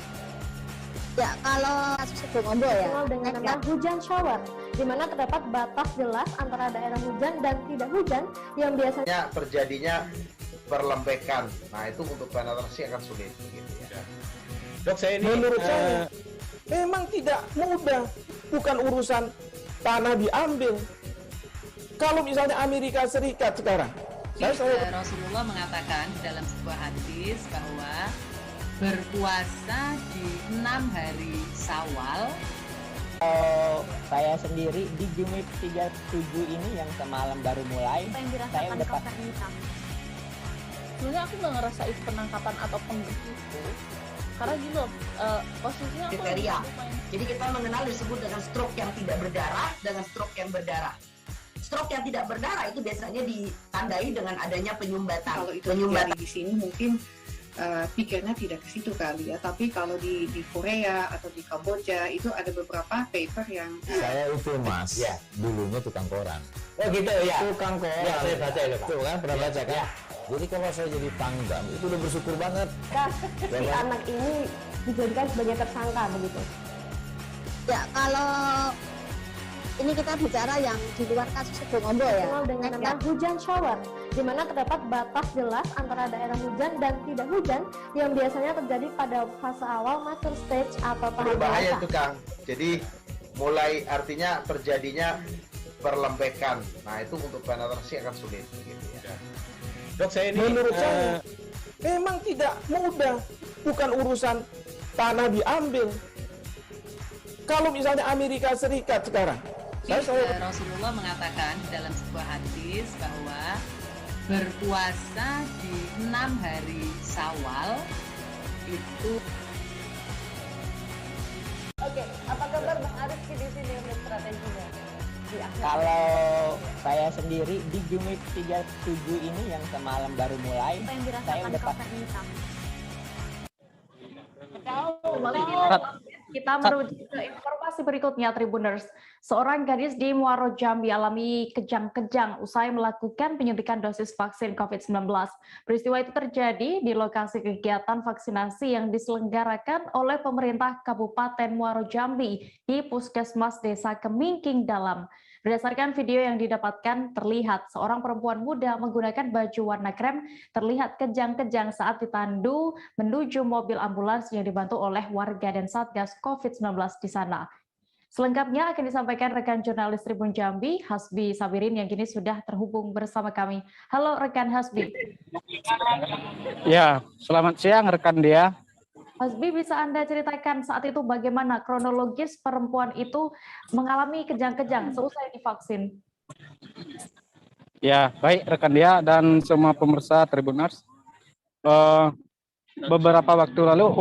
Ya, kalau kasus Sebongombo ya, dengan nama hujan shower, di mana terdapat batas jelas antara daerah hujan dan tidak hujan yang biasanya terjadinya perlembekan. Nah, itu untuk penetrasi akan sulit gitu ya. Dok, saya ini menurut saya memang tidak mudah, bukan urusan tanah diambil. Kalau misalnya Amerika Serikat sekarang, Rasulullah mengatakan dalam sebuah hadis bahwa berpuasa di 6 hari Syawal. Saya sendiri di Game 37 ini yang semalam baru mulai, Apa yang saya dirasakan udah Kak Fernita? Sebenarnya aku nggak ngerasa itu penangkapan atau itu. Karena gini loh, posisinya aku kriteria. Jadi kita mengenal disebut dengan stroke yang tidak berdarah dengan stroke yang berdarah. Stroke yang tidak berdarah itu biasanya ditandai dengan adanya penyumbatan. Kalau itu terjadi di sini mungkin pikirnya tidak ke situ kali ya, tapi kalau di Korea atau di Kamboja itu ada beberapa paper yang Saya itu Mas, dulunya tukang koran. Oh gitu ya. Tukang koran. Ya, saya baca itu Pak. Tuh kan, pernah baca kan? Jadi kalau saya jadi tanggam itu udah bersyukur banget. si anak ini dijadikan sebagai tersangka begitu. Ya, kalau Ini kita bicara yang di luar kasus Sebongombo ya. Dengan nama hujan shower, di mana terdapat batas jelas antara daerah hujan dan tidak hujan yang biasanya terjadi pada fase awal mature stage atau tahap Berbahaya dewasa. itu Kang. Jadi mulai artinya terjadinya perlembekan. Nah itu untuk penetrasi akan sulit. Gitu ya. Dok, saya ini menurut saya memang tidak mudah. Bukan urusan tanah diambil. Kalau misalnya Amerika Serikat sekarang, Rasulullah mengatakan dalam sebuah hadis bahwa berpuasa di 6 hari Syawal itu. Oke, apa kabar Bang Ariski di sini untuk strateginya? Kalau saya sendiri di Jumit 37 ini yang semalam baru mulai, saya udah pasti. Kita menuju ke informasi berikutnya, Tribuners. Seorang gadis di Muaro Jambi alami kejang-kejang usai melakukan penyuntikan dosis vaksin COVID-19. Peristiwa itu terjadi di lokasi kegiatan vaksinasi yang diselenggarakan oleh pemerintah Kabupaten Muaro Jambi di Puskesmas Desa Kemingking Dalam. Berdasarkan video yang didapatkan, terlihat seorang perempuan muda menggunakan baju warna krem terlihat kejang-kejang saat ditandu menuju mobil ambulans yang dibantu oleh warga dan Satgas COVID-19 di sana. Selengkapnya akan disampaikan rekan jurnalis Tribun Jambi, Hasbi Sabirin, yang kini sudah terhubung bersama kami. Halo rekan Hasbi. Ya, selamat siang rekan Dia. Hasbi, bisa Anda ceritakan saat itu bagaimana kronologis perempuan itu mengalami kejang-kejang seusai divaksin? Ya, baik rekan Dia dan semua pemirsa Tribuners. Beberapa waktu lalu,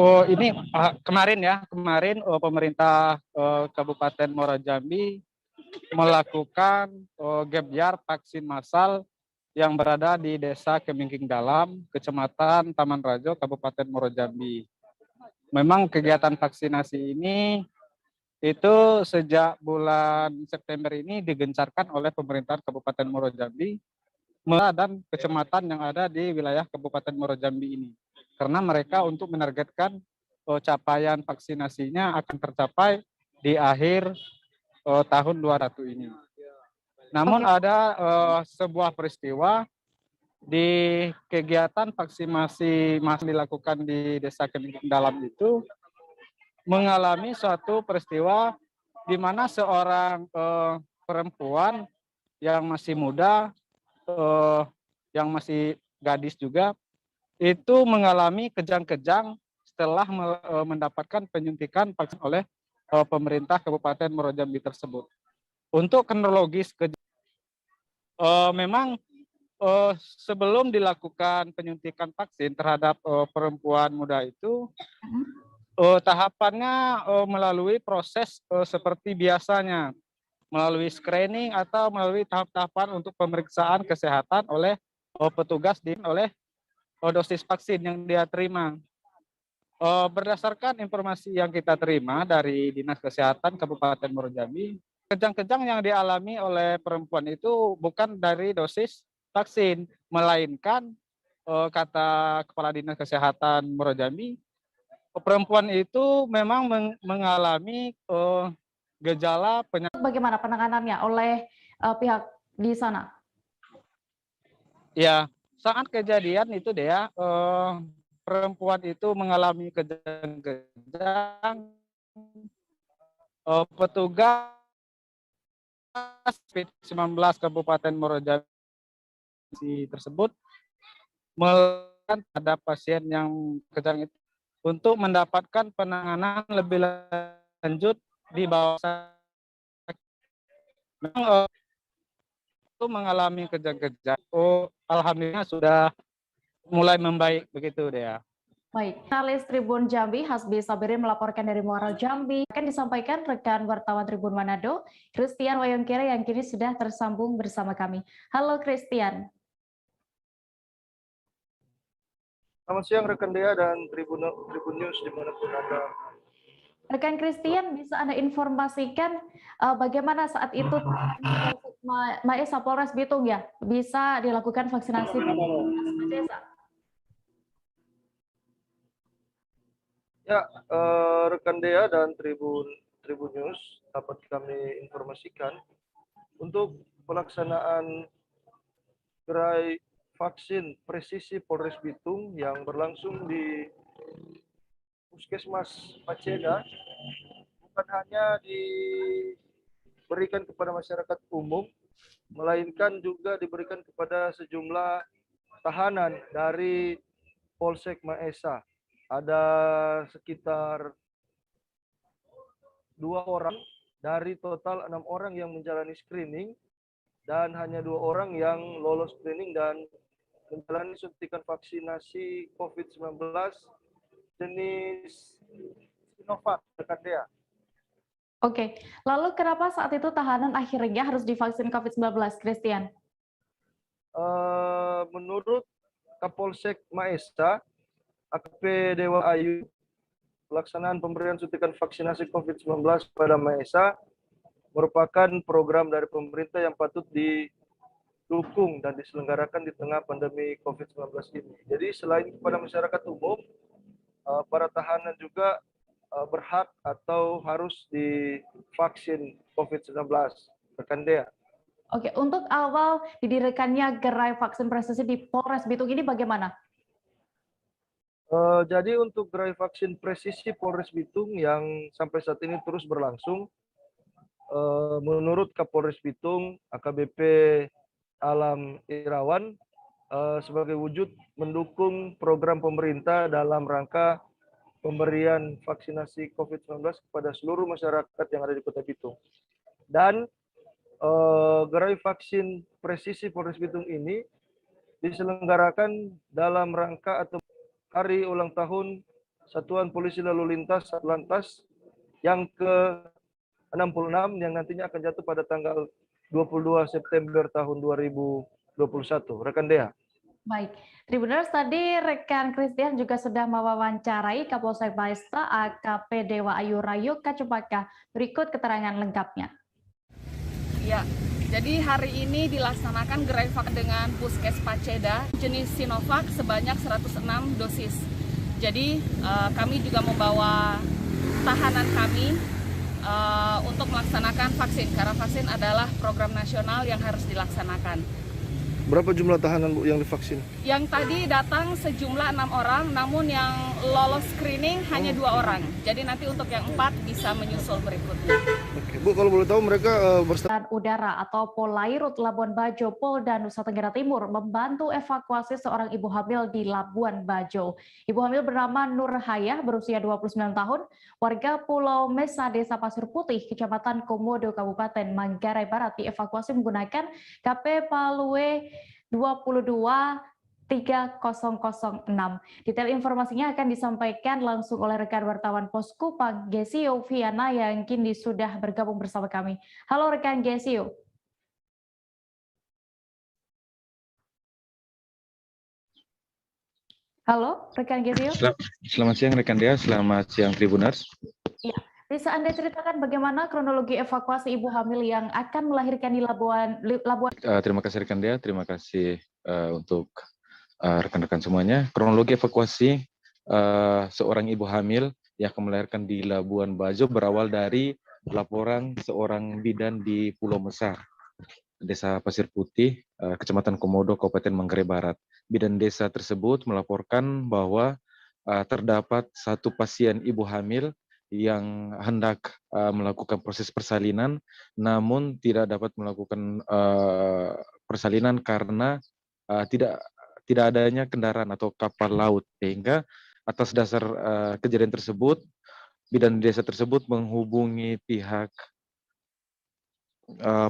kemarin pemerintah Kabupaten Muaro Jambi melakukan gebjar vaksin massal yang berada di Desa Kemingking Dalam, Kecamatan Taman Rajo, Kabupaten Muaro Jambi. Memang kegiatan vaksinasi ini itu sejak bulan September ini digencarkan oleh pemerintah Kabupaten Muaro Jambi dan kecamatan yang ada di wilayah Kabupaten Muaro Jambi ini. Karena mereka untuk menargetkan capaian vaksinasinya akan tercapai di akhir tahun 200 ini. Namun ada sebuah peristiwa di kegiatan vaksinasi masih dilakukan di Desa Kemingking Dalam itu mengalami suatu peristiwa di mana seorang perempuan yang masih muda, yang masih gadis juga, itu mengalami kejang-kejang setelah mendapatkan penyuntikan vaksin oleh pemerintah Kabupaten Muaro Jambi tersebut. Untuk kronologis memang sebelum dilakukan penyuntikan vaksin terhadap perempuan muda itu, tahapannya melalui proses seperti biasanya, melalui screening atau melalui tahap-tahapan untuk pemeriksaan kesehatan oleh petugas oleh dosis vaksin yang dia terima. Berdasarkan informasi yang kita terima dari Dinas Kesehatan Kabupaten Muaro Jambi, kejang-kejang yang dialami oleh perempuan itu bukan dari dosis vaksin, melainkan kata Kepala Dinas Kesehatan Muaro Jambi, perempuan itu memang mengalami gejala penyakit. Bagaimana penanganannya oleh pihak di sana? Ya, saat kejadian itu dia perempuan itu mengalami kejang-kejang, petugas COVID-19 Kabupaten Muaro Jambi tersebut melakukan pada pasien yang kejang itu untuk mendapatkan penanganan lebih lanjut di bawah itu mengalami kejang-kejang. Alhamdulillah sudah mulai membaik begitu dia. Baik, jurnalis Tribun Jambi Hasbi Sabirin melaporkan dari Muaro Jambi. Akan disampaikan rekan wartawan Tribun Manado, Christian Wayongkire, yang kini sudah tersambung bersama kami. Halo Christian. Selamat siang rekan Dea dan Tribun News dimanapun Anda. Rekan Christian, bisa Anda informasikan bagaimana saat itu Maesa Polres Bitung ya bisa dilakukan vaksinasi di desa? Ya, rekan Dea dan Tribun Tribun News dapat kami informasikan untuk pelaksanaan gerai vaksin presisi Polres Bitung yang berlangsung di Puskesmas Paceda bukan hanya diberikan kepada masyarakat umum, melainkan juga diberikan kepada sejumlah tahanan dari Polsek Maesa. Ada sekitar 2 orang dari total 6 orang yang menjalani screening dan hanya 2 orang yang lolos screening dan menjalani suntikan vaksinasi COVID-19 jenis Sinovac, rekan Dea. Oke, lalu kenapa saat itu tahanan akhirnya harus divaksin COVID-19, Christian? Menurut Kapolsek Maesa, AKP Dewa Ayu, pelaksanaan pemberian suntikan vaksinasi COVID-19 pada Maesa merupakan program dari pemerintah yang patut didukung dan diselenggarakan di tengah pandemi COVID-19 ini. Jadi selain kepada masyarakat umum, para tahanan juga berhak atau harus divaksin COVID-19. Rekan Dea. Oke, untuk awal didirikannya gerai vaksin presisi di Polres Bitung ini bagaimana? Jadi untuk gerai vaksin presisi Polres Bitung yang sampai saat ini terus berlangsung, menurut Kapolres Bitung, AKBP Alam Irawan, sebagai wujud mendukung program pemerintah dalam rangka pemberian vaksinasi COVID-19 kepada seluruh masyarakat yang ada di Kota Bitung. Dan gerai vaksin presisi Polres Bitung ini diselenggarakan dalam rangka atau hari ulang tahun Satuan Polisi Lalu Lintas Satlantas yang ke-66 yang nantinya akan jatuh pada tanggal 22 September tahun 2021. Rekan Dea. Baik, Tribuners, tadi rekan Christian juga sudah mewawancarai Kapolsek Maesa AKP Dewa Ayu Rayu Kacupaka. Berikut keterangan lengkapnya. Ya, jadi hari ini dilaksanakan gerai vaksin dengan Puskes Paceda jenis Sinovac sebanyak 106 dosis. Jadi kami juga membawa tahanan kami untuk melaksanakan vaksin, karena vaksin adalah program nasional yang harus dilaksanakan. Berapa jumlah tahanan Bu yang divaksin? Yang tadi datang sejumlah 6 orang, namun yang lolos screening hanya 2 orang. Jadi nanti untuk yang 4 bisa menyusul berikutnya. Oke, Bu, kalau boleh tahu mereka Udara atau Polairut Labuan Bajo, Polda Nusa Tenggara Timur membantu evakuasi seorang ibu hamil di Labuan Bajo. Ibu hamil bernama Nur Hayah, berusia 29 tahun, warga Pulau Mesa, Desa Pasir Putih, Kecamatan Komodo, Kabupaten Manggarai Barat, dievakuasi menggunakan KP Palue 223006. Detail informasinya akan disampaikan langsung oleh rekan wartawan Poskupang, Gesio Viana, yang kini sudah bergabung bersama kami. Halo rekan Gesio. Halo rekan Gesio. Selamat siang rekan Dea, selamat siang Tribuners. Iya. Bisa Anda ceritakan bagaimana kronologi evakuasi ibu hamil yang akan melahirkan di Labuan? Terima kasih rekan Dea, terima kasih untuk rekan-rekan semuanya. Kronologi evakuasi seorang ibu hamil yang akan melahirkan di Labuan Bajo berawal dari laporan seorang bidan di Pulau Mesa, Desa Pasir Putih, Kecamatan Komodo, Kabupaten Manggarai Barat. Bidan desa tersebut melaporkan bahwa terdapat satu pasien ibu hamil yang hendak melakukan proses persalinan, namun tidak dapat melakukan persalinan karena tidak adanya kendaraan atau kapal laut. Sehingga atas dasar kejadian tersebut, bidan desa tersebut menghubungi pihak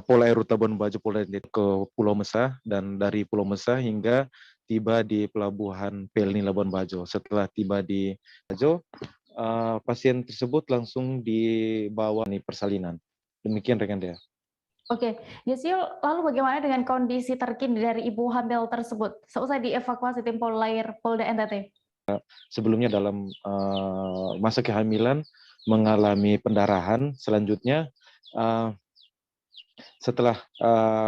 Polairut Labuan Bajo ke Pulau Mesa, dan dari Pulau Mesa hingga tiba di Pelabuhan Pelni Labuan Bajo. Setelah tiba di Bajo, pasien tersebut langsung dibawa di persalinan. Demikian rekan Dea. Oke, Gesio, lalu bagaimana dengan kondisi terkini dari ibu hamil tersebut seusai dievakuasi tim Polair Polda NTT? Sebelumnya dalam masa kehamilan mengalami pendarahan, selanjutnya setelah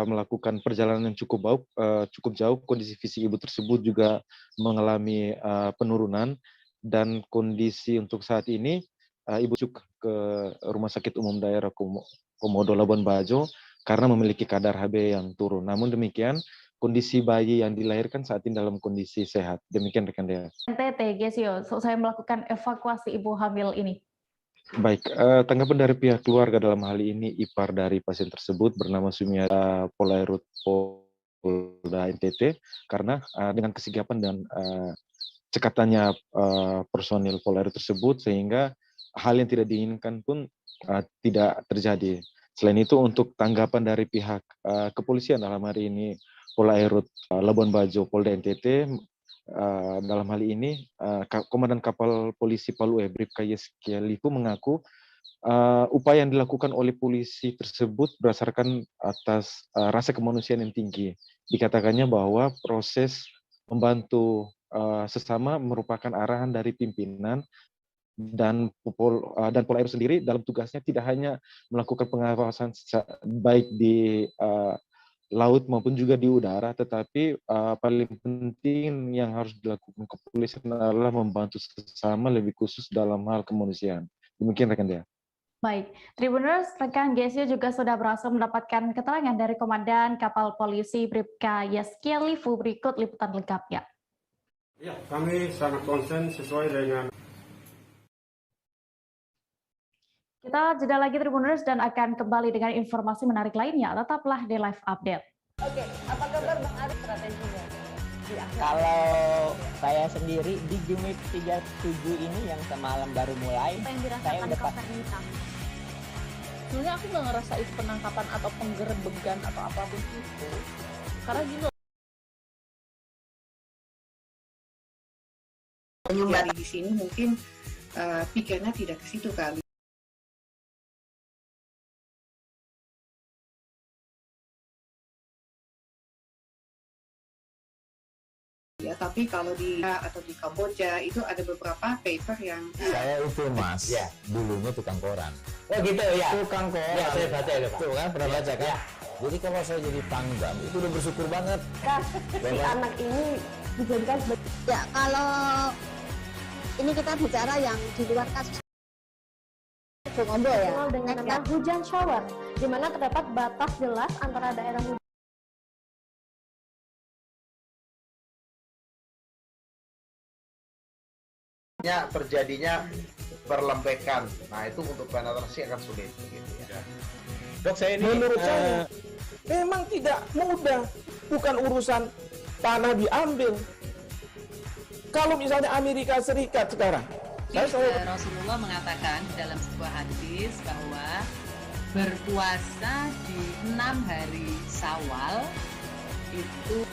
melakukan perjalanan yang cukup jauh, kondisi fisik ibu tersebut juga mengalami penurunan. Dan kondisi untuk saat ini, ibu ke Rumah Sakit Umum Daerah Komodo Labuan Bajo karena memiliki kadar HB yang turun. Namun demikian, kondisi bayi yang dilahirkan saat ini dalam kondisi sehat. Demikian rekan Dea. NTT Gesio, saya melakukan evakuasi ibu hamil ini. Baik, tanggapan dari pihak keluarga dalam hal ini ipar dari pasien tersebut bernama Sumiata Polairut Polda NTT karena dengan kesigapan dan cekatannya personil Polairut tersebut sehingga hal yang tidak diinginkan pun tidak terjadi. Selain itu untuk tanggapan dari pihak kepolisian dalam hari ini Polairut Labuan Bajo Polda NTT dalam hal ini Komandan Kapal Polisi Palu Bribka Yeskia Lipu mengaku upaya yang dilakukan oleh polisi tersebut berdasarkan atas rasa kemanusiaan yang tinggi. Dikatakannya bahwa proses membantu sesama merupakan arahan dari pimpinan dan Polairut sendiri dalam tugasnya tidak hanya melakukan pengawasan baik di laut maupun juga di udara, tetapi paling penting yang harus dilakukan kepolisian adalah membantu sesama lebih khusus dalam hal kemanusiaan. Demikian rekan Dea. Baik, Tribuners, rekan Gesio juga sudah berhasil mendapatkan keterangan dari Komandan Kapal Polisi Bribka Yeskia Lipu. Berikut liputan lengkapnya. Ya, kami sangat konsen sesuai dengan. Kita jeda lagi Tribuners dan akan kembali dengan informasi menarik lainnya. Tetaplah di Live Update. Oke, apa kabar Bang Aris strateginya? Kalau saya sendiri di Jumit 37 ini yang semalam baru mulai, saya udah sebenarnya aku nggak ngerasa itu penangkapan atau penggerebegan atau apapun itu. Karena gini Jadi di sini mungkin pikirnya tidak ke situ kali. Ya, tapi kalau di Kamboja itu ada beberapa paper yang saya itu Mas, ya, dulunya tukang koran. Oh gitu ya. Tukang koran. Ya, saya baca itu Pak. Tuh kan pernah baca kan? Ya. Jadi kalau saya jadi Pangdam itu udah bersyukur banget. Si anak ini dijadikan sebagai ya kalau ini kita bicara yang di luar kasus Ngombo ya. Dengan nama hujan shower, di mana terdapat batas jelas antara daerah hujan terjadinya perlembekan. Nah itu untuk penetrasi akan sulit begitu ya. Dok, saya ini menurut saya memang tidak mudah, bukan urusan tanah diambil. Kalau misalnya Amerika Serikat sekarang, Rasulullah mengatakan dalam sebuah hadis bahwa berpuasa di 6 hari Syawal itu.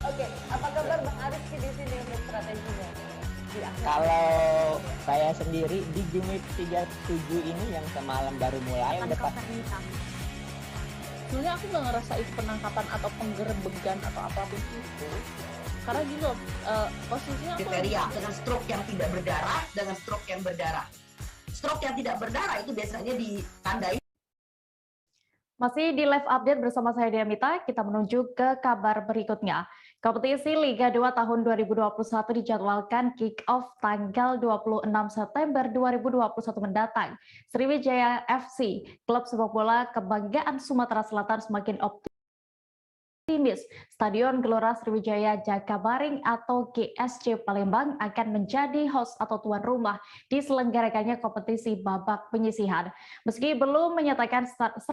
Oke, apa kabar Bang Aris di sini untuk strateginya? Kalau saya sendiri di Jumit 37 ini yang semalam baru mulai sebenarnya aku nggak ngerasa itu penangkapan atau penggerebegan atau apapun itu. Karena gini loh, posisinya kriteria dengan stroke yang tidak berdarah dengan stroke yang berdarah. Stroke yang tidak berdarah itu biasanya ditandai. Masih di live update bersama saya Diamita, kita menuju ke kabar berikutnya. Kompetisi Liga 2 tahun 2021 dijadwalkan kick-off tanggal 26 September 2021 mendatang. Sriwijaya FC, klub sepak bola kebanggaan Sumatera Selatan semakin optimis. Stadion Gelora Sriwijaya Jakabaring atau GSC Palembang akan menjadi host atau tuan rumah diselenggarakannya kompetisi babak penyisihan. Meski belum menyatakan 100%,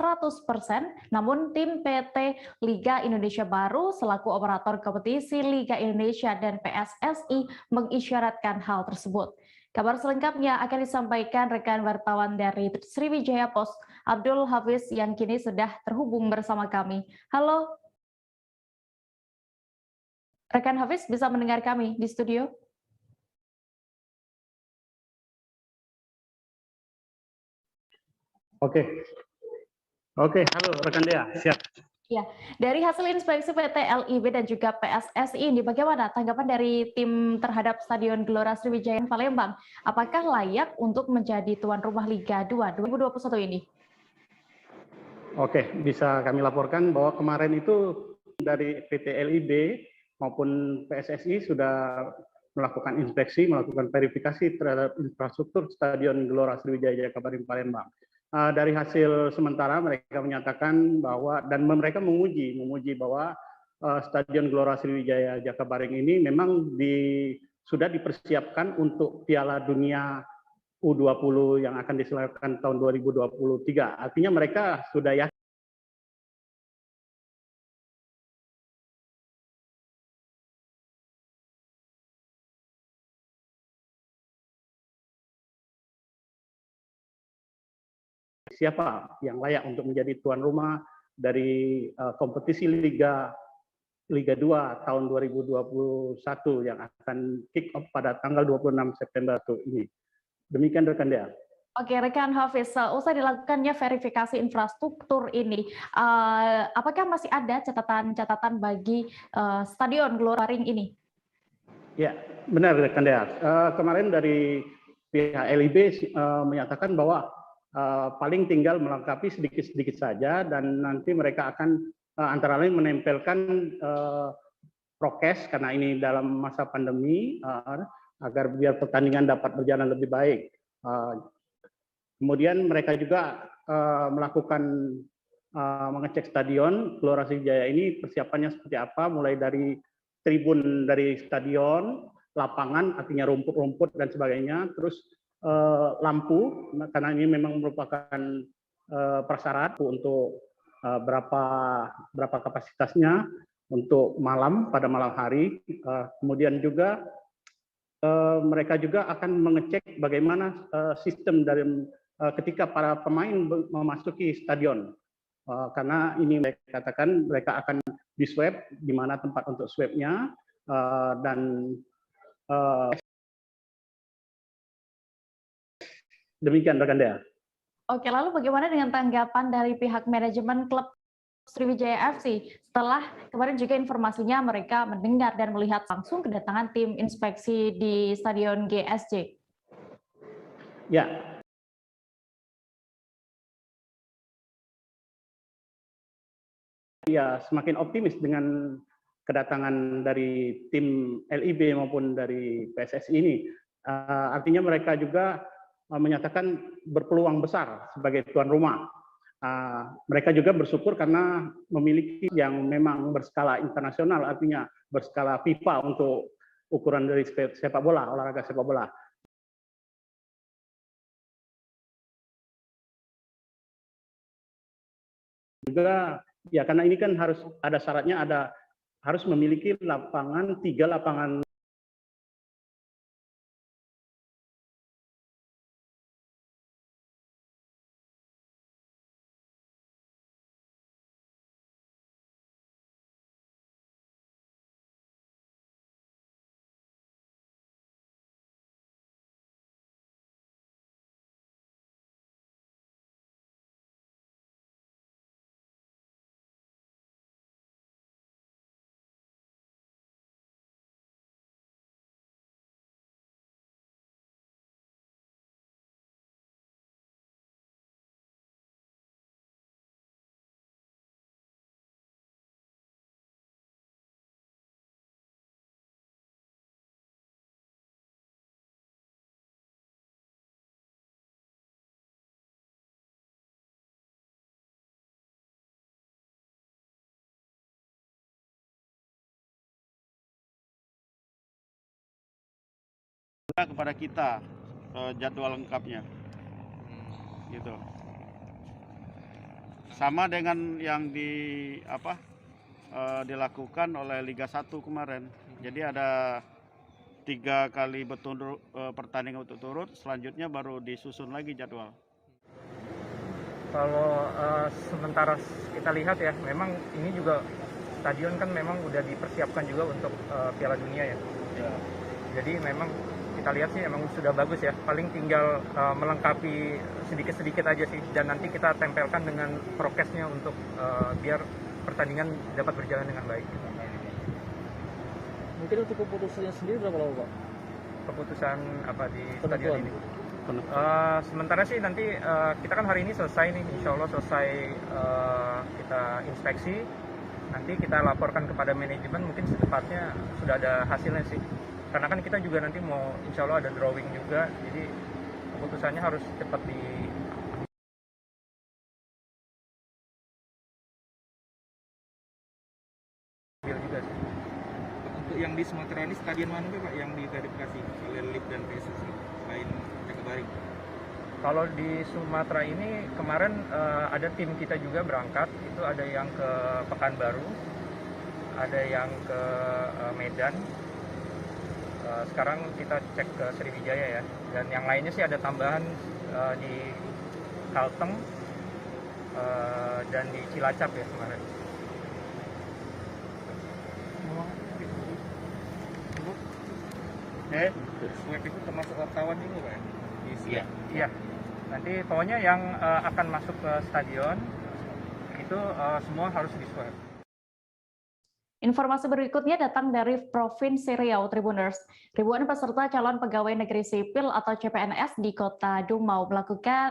namun tim PT Liga Indonesia Baru selaku operator kompetisi Liga Indonesia dan PSSI mengisyaratkan hal tersebut. Kabar selengkapnya akan disampaikan rekan wartawan dari Sriwijaya Post, Abdul Hafiz yang kini sudah terhubung bersama kami. Halo. Rekan Hafiz bisa mendengar kami di studio? Oke, halo rekan Dea, siap. Ya, dari hasil inspeksi PT LIB dan juga PSSI ini, bagaimana tanggapan dari tim terhadap Stadion Gelora Sriwijaya Palembang? Apakah layak untuk menjadi tuan rumah Liga 2 2021 ini? Oke, bisa kami laporkan bahwa kemarin itu dari PT LIB maupun PSSI sudah melakukan inspeksi, melakukan verifikasi terhadap infrastruktur Stadion Gelora Sriwijaya Jakabaring Palembang. Dari hasil sementara mereka menyatakan bahwa dan mereka menguji bahwa Stadion Gelora Sriwijaya Jakabaring ini memang sudah dipersiapkan untuk Piala Dunia U20 yang akan diselenggarakan tahun 2023. Artinya mereka sudah yakin siapa yang layak untuk menjadi tuan rumah dari kompetisi Liga 2 tahun 2021 yang akan kick off pada tanggal 26 September ini. Demikian rekan Dea. Oke, rekan Hafiz, usai dilakukannya verifikasi infrastruktur ini, apakah masih ada catatan-catatan bagi Stadion Gelora Sriwijaya ini? Ya, benar rekan Dea. Kemarin dari pihak LIB menyatakan bahwa paling tinggal melengkapi sedikit-sedikit saja dan nanti mereka akan antara lain menempelkan prokes karena ini dalam masa pandemi agar biar pertandingan dapat berjalan lebih baik. Kemudian mereka juga melakukan mengecek stadion Gelora Sriwijaya ini persiapannya seperti apa, mulai dari tribun dari stadion, lapangan artinya rumput-rumput dan sebagainya, terus lampu karena ini memang merupakan prasyarat untuk berapa kapasitasnya untuk pada malam hari. Kemudian juga mereka juga akan mengecek bagaimana sistem dari ketika para pemain memasuki stadion, karena ini mereka katakan mereka akan di swab di mana tempat untuk swabnya dan demikian rekan Dea. Oke, lalu bagaimana dengan tanggapan dari pihak manajemen klub Sriwijaya FC setelah kemarin juga informasinya mereka mendengar dan melihat langsung kedatangan tim inspeksi di Stadion GSJ? Ya. Ya, semakin optimis dengan kedatangan dari tim LIB maupun dari PSSI ini. Artinya mereka juga menyatakan berpeluang besar sebagai tuan rumah. Mereka juga bersyukur karena memiliki yang memang berskala internasional, artinya berskala FIFA untuk ukuran dari sepak bola, olahraga sepak bola. Juga ya karena ini kan harus ada syaratnya, harus memiliki lapangan 3 lapangan kepada kita jadwal lengkapnya, gitu. Sama dengan yang dilakukan oleh Liga 1 kemarin. Jadi ada 3 kali pertandingan berturut-turut, selanjutnya baru disusun lagi jadwal. Kalau sementara kita lihat ya, memang ini juga stadion kan memang udah dipersiapkan juga untuk Piala Dunia ya. Jadi memang kita lihat sih emang sudah bagus ya, paling tinggal melengkapi sedikit-sedikit aja sih, dan nanti kita tempelkan dengan prokesnya untuk biar pertandingan dapat berjalan dengan baik. Mungkin untuk keputusannya sendiri berapa lama Pak? Keputusan apa di stadion ini? Sementara sih nanti kita kan hari ini selesai nih, insya Allah selesai kita inspeksi, nanti kita laporkan kepada manajemen, mungkin secepatnya sudah ada hasilnya sih. karena kan kita juga nanti mau insya Allah ada drawing juga, jadi keputusannya harus cepat di juga sih. Untuk yang di Sumatera ini stadion mana Pak yang diverifikasi oleh LIP dan PSSI selain Jakabaring? Kalau di Sumatera ini kemarin ada tim kita juga berangkat, itu ada yang ke Pekanbaru, ada yang ke Medan. Sekarang kita cek ke Sriwijaya ya, dan yang lainnya sih ada tambahan di Kalteng dan di Cilacap ya kemarin. Swab itu termasuk wartawan juga Pak ya? Iya. Nanti pokoknya yang akan masuk ke stadion itu semua harus di swab. Informasi berikutnya datang dari Provinsi Riau, Tribuners. Ribuan peserta calon pegawai negeri sipil atau CPNS di Kota Dumau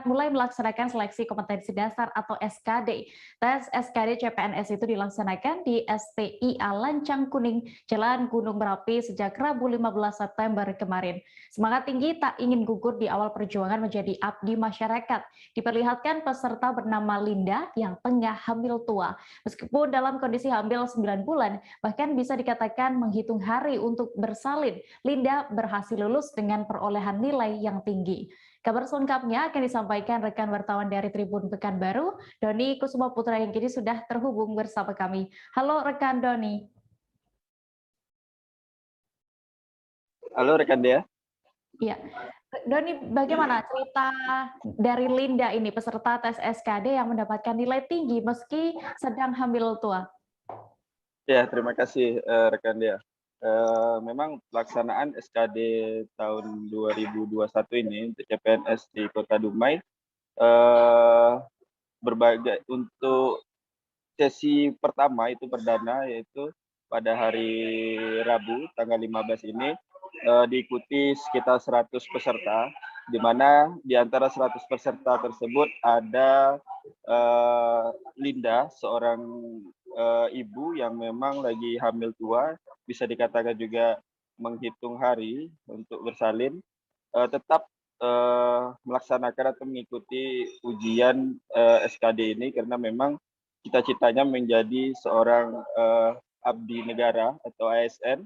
mulai melaksanakan seleksi kompetensi dasar atau SKD. Tes SKD CPNS itu dilaksanakan di STIA Lancang Kuning, Jalan Gunung Merapi sejak Rabu 15 September kemarin. Semangat tinggi tak ingin gugur di awal perjuangan menjadi abdi masyarakat. Diperlihatkan peserta bernama Linda yang tengah hamil tua. Meskipun dalam kondisi hamil 9 bulan, bahkan bisa dikatakan menghitung hari untuk bersalin, Linda berhasil lulus dengan perolehan nilai yang tinggi. Kabar selengkapnya akan disampaikan rekan wartawan dari Tribun Pekanbaru, Doni Kusuma Putra yang kini sudah terhubung bersama kami. Halo rekan Doni. Halo rekan Dea. Iya. Doni, bagaimana cerita dari Linda ini, peserta tes SKD yang mendapatkan nilai tinggi meski sedang hamil tua? Ya, terima kasih rekan Dea. Memang pelaksanaan SKD tahun 2021 ini untuk CPNS di Kota Dumai berbagai untuk sesi pertama itu perdana yaitu pada hari Rabu tanggal 15 ini diikuti sekitar 100 peserta, di mana di antara 100 peserta tersebut ada Linda, seorang ibu yang memang lagi hamil tua, bisa dikatakan juga menghitung hari untuk bersalin, tetap melaksanakan atau mengikuti ujian SKD ini karena memang cita-citanya menjadi seorang abdi negara atau ASN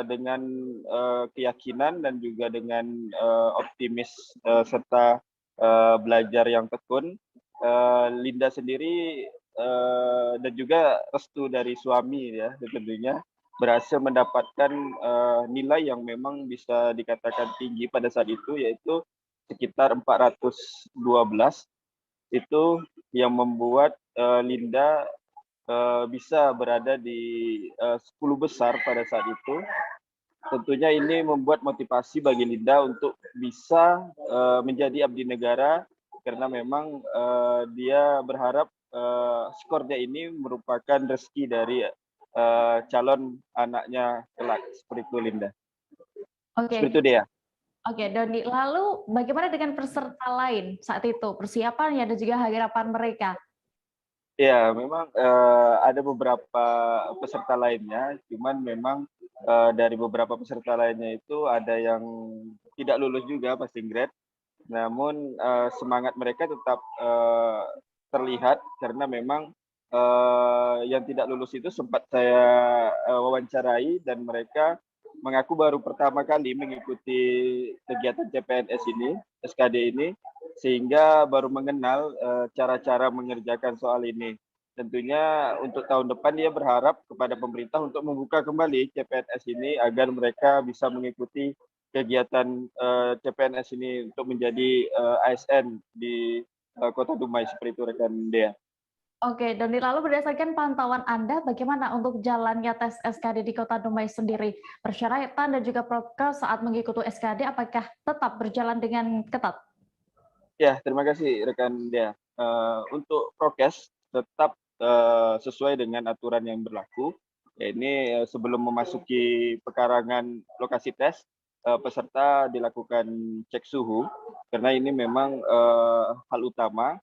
dengan keyakinan dan juga dengan optimis serta belajar yang tekun. Linda sendiri dan juga restu dari suami ya tentunya berhasil mendapatkan nilai yang memang bisa dikatakan tinggi pada saat itu, yaitu sekitar 412. Itu yang membuat Linda bisa berada di 10 besar pada saat itu. Tentunya ini membuat motivasi bagi Linda untuk bisa menjadi abdi negara karena memang dia berharap skornya ini merupakan rezeki dari calon anaknya kelak, seperti itu Linda. Oke. Seperti itu dia. Oke, Doni. Lalu bagaimana dengan peserta lain saat itu, persiapannya dan juga harapan mereka? Ya, memang ada beberapa peserta lainnya, cuman memang dari beberapa peserta lainnya itu ada yang tidak lulus juga passing grade. Namun semangat mereka tetap terlihat karena memang yang tidak lulus itu sempat saya wawancarai dan mereka mengaku baru pertama kali mengikuti kegiatan CPNS ini, SKD ini, sehingga baru mengenal cara-cara mengerjakan soal ini. Tentunya untuk tahun depan dia berharap kepada pemerintah untuk membuka kembali CPNS ini agar mereka bisa mengikuti kegiatan CPNS ini untuk menjadi ASN di Kota Dumai, seperti itu rekan Dea. Oke, Doni, lalu berdasarkan pantauan Anda, bagaimana untuk jalannya tes SKD di Kota Dumai sendiri? Persyaratan dan juga prokes saat mengikuti SKD, apakah tetap berjalan dengan ketat? Ya, terima kasih rekan Dea. Untuk prokes tetap sesuai dengan aturan yang berlaku. Ya, ini sebelum memasuki pekarangan lokasi tes, peserta dilakukan cek suhu, karena ini memang hal utama.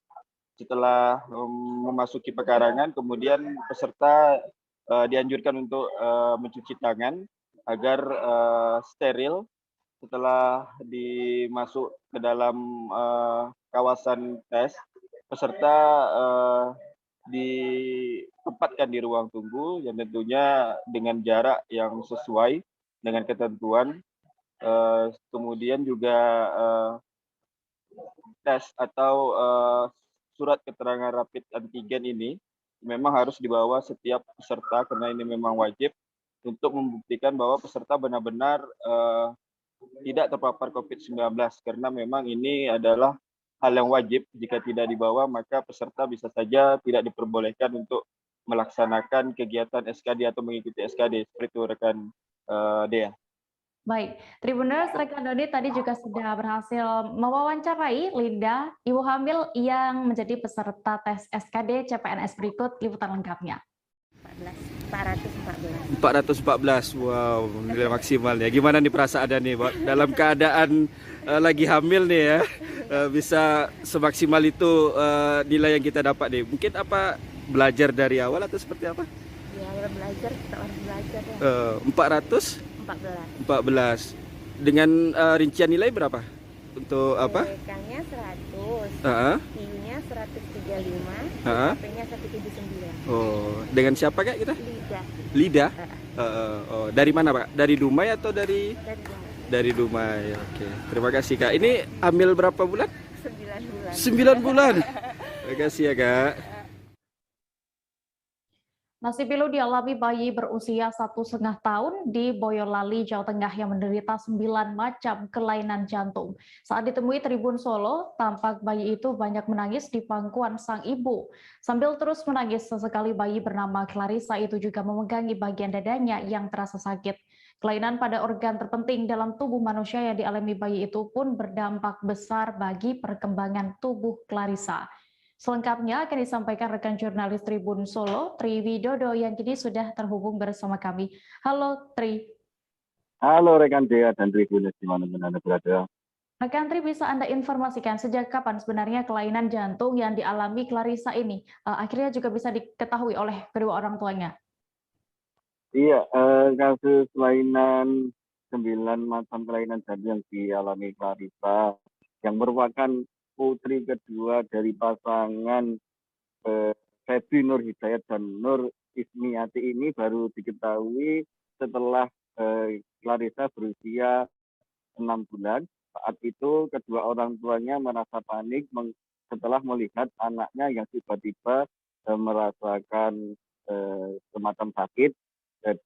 Setelah memasuki pekarangan, kemudian peserta dianjurkan untuk mencuci tangan agar steril setelah dimasuk ke dalam kawasan tes. Peserta ditempatkan di ruang tunggu yang tentunya dengan jarak yang sesuai dengan ketentuan. Kemudian juga tes atau surat keterangan rapid antigen ini memang harus dibawa setiap peserta karena ini memang wajib untuk membuktikan bahwa peserta benar-benar tidak terpapar COVID-19 karena memang ini adalah hal yang wajib. Jika tidak dibawa maka peserta bisa saja tidak diperbolehkan untuk melaksanakan kegiatan SKD atau mengikuti SKD seperti itu rekan Dea. Baik, Tribuners, rekan Doni tadi juga sudah berhasil mewawancarai Linda, ibu hamil yang menjadi peserta tes SKD CPNS. Berikut liputan lengkapnya. 414, wow, nilai maksimalnya. Gimana nih perasaannya nih, Pak? Dalam keadaan lagi hamil nih ya, bisa semaksimal itu nilai yang kita dapat nih. Mungkin apa belajar dari awal atau seperti apa? Ya belajar, kita harus belajar ya. 14. Dengan rincian nilai berapa? Untuk apa? TK-nya 100, IU-nya 135, HP-nya 179. Oh, dengan siapa Kak kita? Lida. Oh, dari mana Pak? Dari Dumai atau dari? Dari Dumai. Oke. Terima kasih Kak. Ini hamil berapa bulan? 9 bulan. 9 bulan. Terima kasih ya Kak. Nasib pilu dialami bayi berusia 1,5 tahun di Boyolali, Jawa Tengah yang menderita 9 macam kelainan jantung. Saat ditemui Tribun Solo, tampak bayi itu banyak menangis di pangkuan sang ibu. Sambil terus menangis, sesekali bayi bernama Clarissa itu juga memegangi bagian dadanya yang terasa sakit. Kelainan pada organ terpenting dalam tubuh manusia yang dialami bayi itu pun berdampak besar bagi perkembangan tubuh Clarissa. Selengkapnya akan disampaikan rekan jurnalis Tribun Solo, Tri Widodo, yang kini sudah terhubung bersama kami. Halo Tri. Halo rekan Dea dan Tribuners dimanapun Anda berada. Rekan Tri, bisa Anda informasikan sejak kapan sebenarnya kelainan jantung yang dialami Clarissa ini akhirnya juga bisa diketahui oleh kedua orang tuanya? Iya, kasus kelainan 9 macam kelainan jantung yang dialami Clarissa yang merupakan putri kedua dari pasangan Febri Nur Hidayat dan Nur Ismiati ini baru diketahui setelah Clarissa berusia 6 bulan. Saat itu kedua orang tuanya merasa panik setelah melihat anaknya yang tiba-tiba merasakan semacam sakit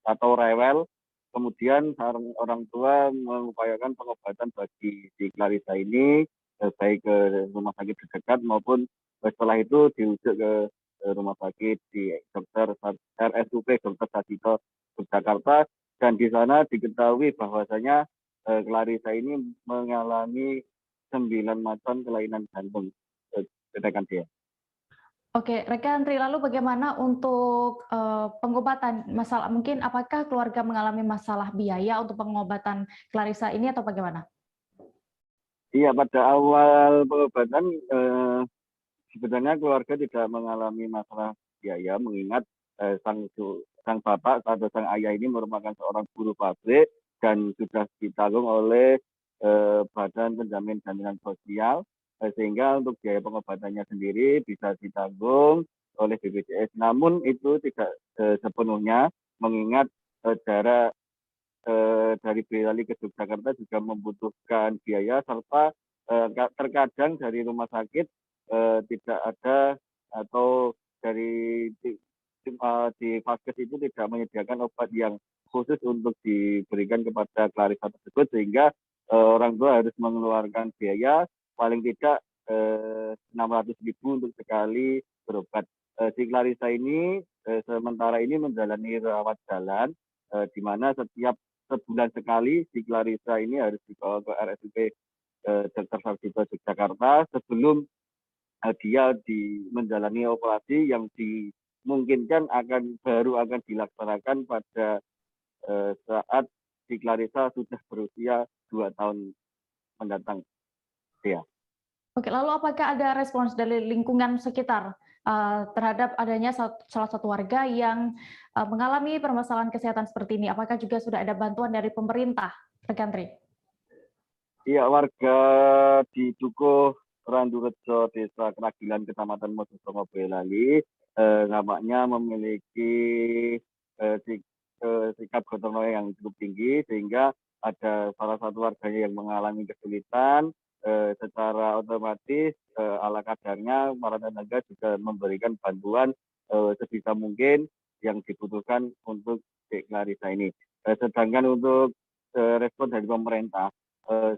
atau rewel. Kemudian orang tua mengupayakan pengobatan bagi si Clarissa ini, baik ke rumah sakit terdekat maupun setelah itu dirujuk ke rumah sakit di RSUP Dr. Sarjito Yogyakarta, dan di sana diketahui bahwasanya Clarissa ini mengalami 9 macam kelainan jantung. Rekan dia. Oke, rekan Tri, lalu bagaimana untuk pengobatan masalah, mungkin apakah keluarga mengalami masalah biaya untuk pengobatan Clarissa ini atau bagaimana? Iya, pada awal pengobatan sebenarnya keluarga tidak mengalami masalah biaya, mengingat sang bapak atau sang ayah ini merupakan seorang buruh pabrik dan sudah ditanggung oleh Badan Penjamin Jaminan Sosial, sehingga untuk biaya pengobatannya sendiri bisa ditanggung oleh BPJS. Namun itu tidak sepenuhnya, mengingat jarak dari Boyolali ke Yogyakarta juga membutuhkan biaya, serta terkadang dari rumah sakit tidak ada, atau dari di vaskes itu tidak menyediakan obat yang khusus untuk diberikan kepada Clarissa tersebut, sehingga orang tua harus mengeluarkan biaya paling tidak 600.000 untuk sekali berobat. Si Clarissa ini sementara ini menjalani rawat jalan, di mana setiap sebulan sekali si Clarissa ini harus dibawa ke RSUP Dr. Sarjito Yogyakarta sebelum dia menjalani operasi yang dimungkinkan baru akan dilaksanakan pada saat si Clarissa sudah berusia 2 tahun mendatang. Ya. Oke, lalu apakah ada respons dari lingkungan sekitar terhadap adanya salah satu warga yang mengalami permasalahan kesehatan seperti ini. Apakah juga sudah ada bantuan dari pemerintah, rekan Tri? Iya, warga di Dukuh Randurejo, Desa Keragilan, Kecamatan Mojosongo, Boyolali, nampaknya memiliki sikap gotong royong yang cukup tinggi, sehingga ada salah satu warganya yang mengalami kesulitan. Secara otomatis ala kadarnya para tenaga juga memberikan bantuan sebisa mungkin yang dibutuhkan untuk Dek Clarissa ini. Sedangkan untuk respon dari pemerintah,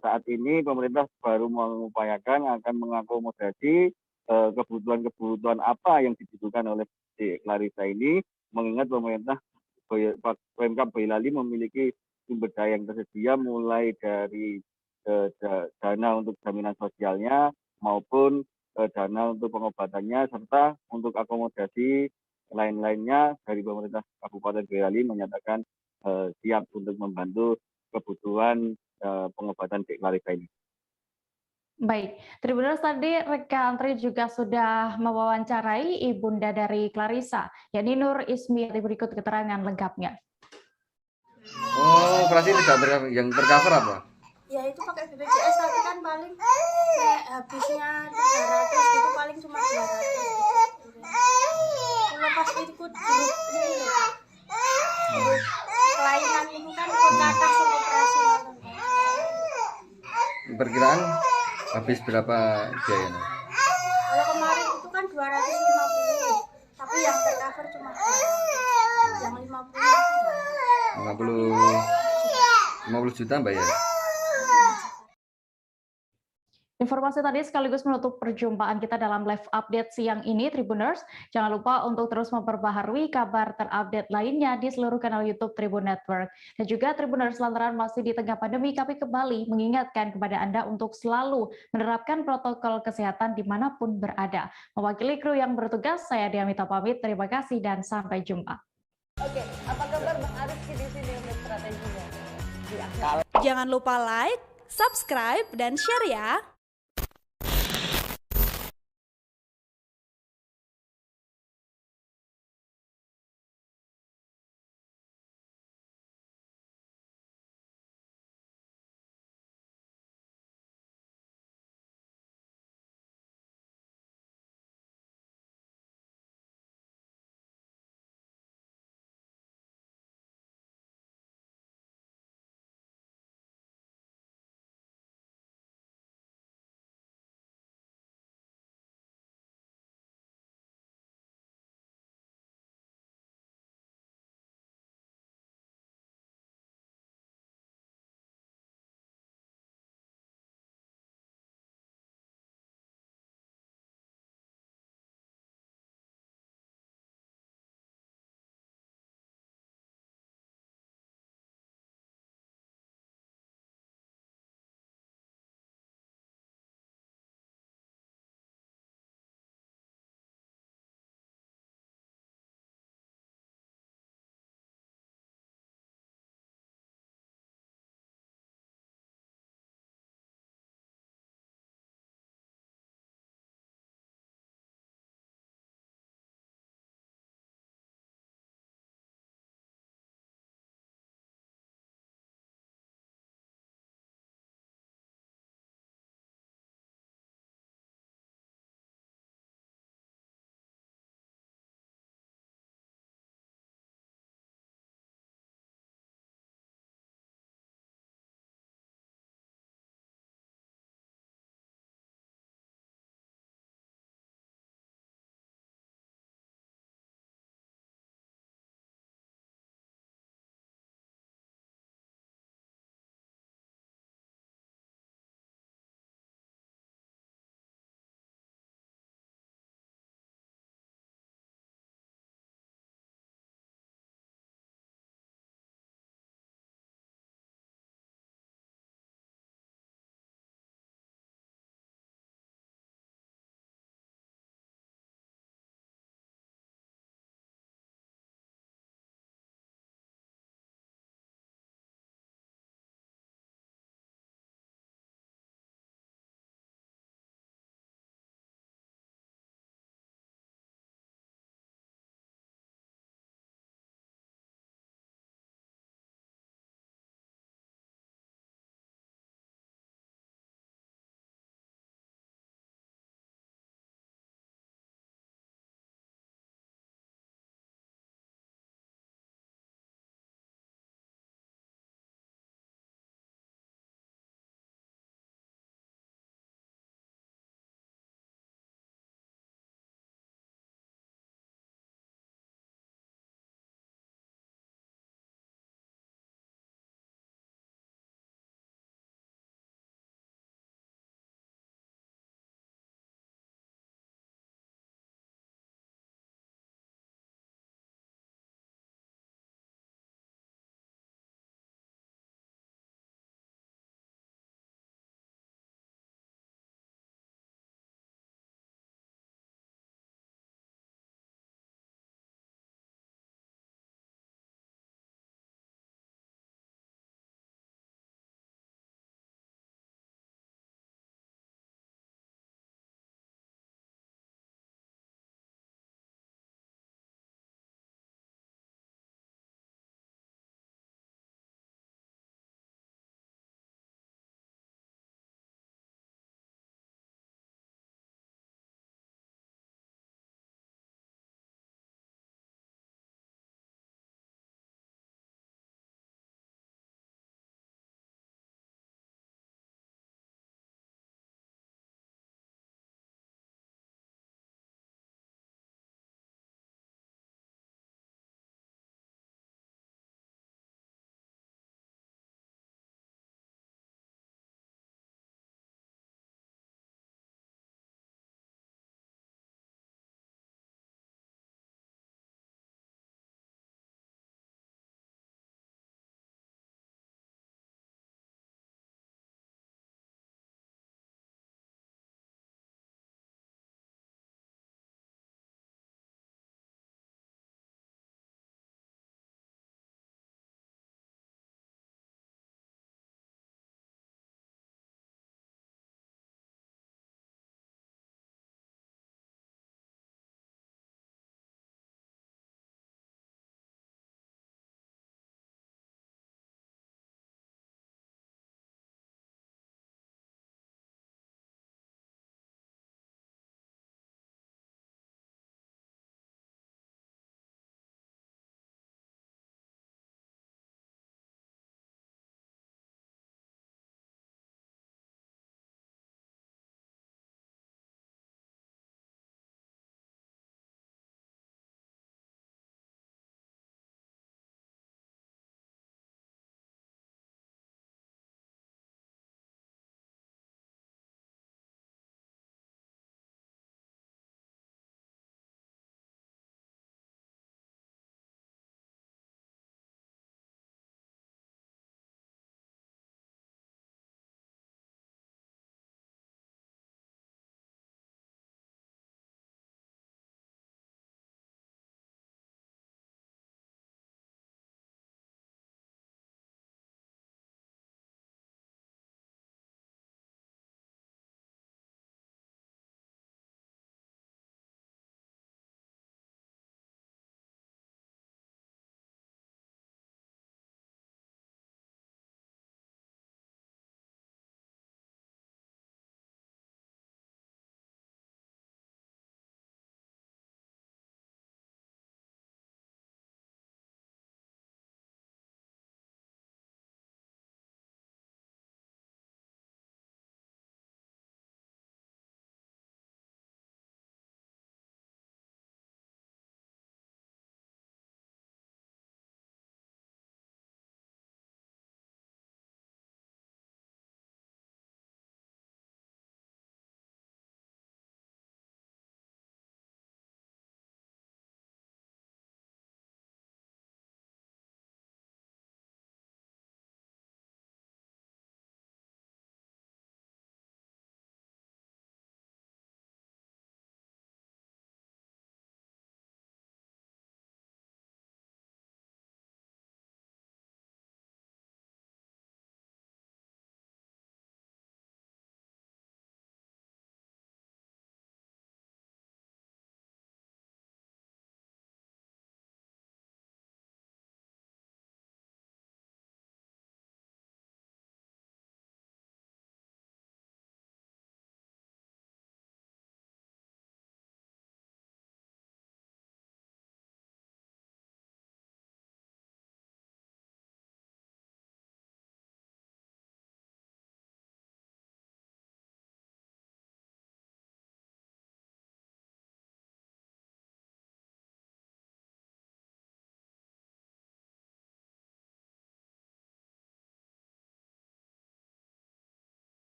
saat ini pemerintah baru mengupayakan akan mengakomodasi kebutuhan-kebutuhan apa yang dibutuhkan oleh Dek Clarissa ini, mengingat pemerintah Pemkab Boyolali memiliki sumber daya yang tersedia mulai dari dana untuk jaminan sosialnya maupun dana untuk pengobatannya, serta untuk akomodasi lain-lainnya dari pemerintah Kabupaten Boyolali menyatakan siap untuk membantu kebutuhan pengobatan Dek Clarissa ini. Baik, Tribuners, tadi rekan Tri juga sudah mewawancarai ibunda dari Clarissa, yakni Nur Ismi. Berikut keterangan lengkapnya. Oh, operasi tidak yang tercover apa? Ya itu pakai BPJS, tapi kan paling kayak habisnya 300 itu paling cuma 200. Kalau pas ikut grup ini loh, grup kelainan ini kan kontratas operasi. Perkiraan habis berapa biayanya? Kalau kemarin itu kan 250, tapi yang tercover cuma 200. Yang 50 juta bayar. Informasi tadi sekaligus menutup perjumpaan kita dalam live update siang ini, Tribuners. Jangan lupa untuk terus memperbaharui kabar terupdate lainnya di seluruh kanal YouTube Tribun Network. Dan juga Tribuners, lantaran masih di tengah pandemi, kami kembali mengingatkan kepada Anda untuk selalu menerapkan protokol kesehatan dimanapun berada. Mewakili kru yang bertugas, saya Diamita pamit. Terima kasih dan sampai jumpa. Oke, apa kabar Bang Ariski di sini untuk strateginya? Jangan lupa like, subscribe, dan share ya.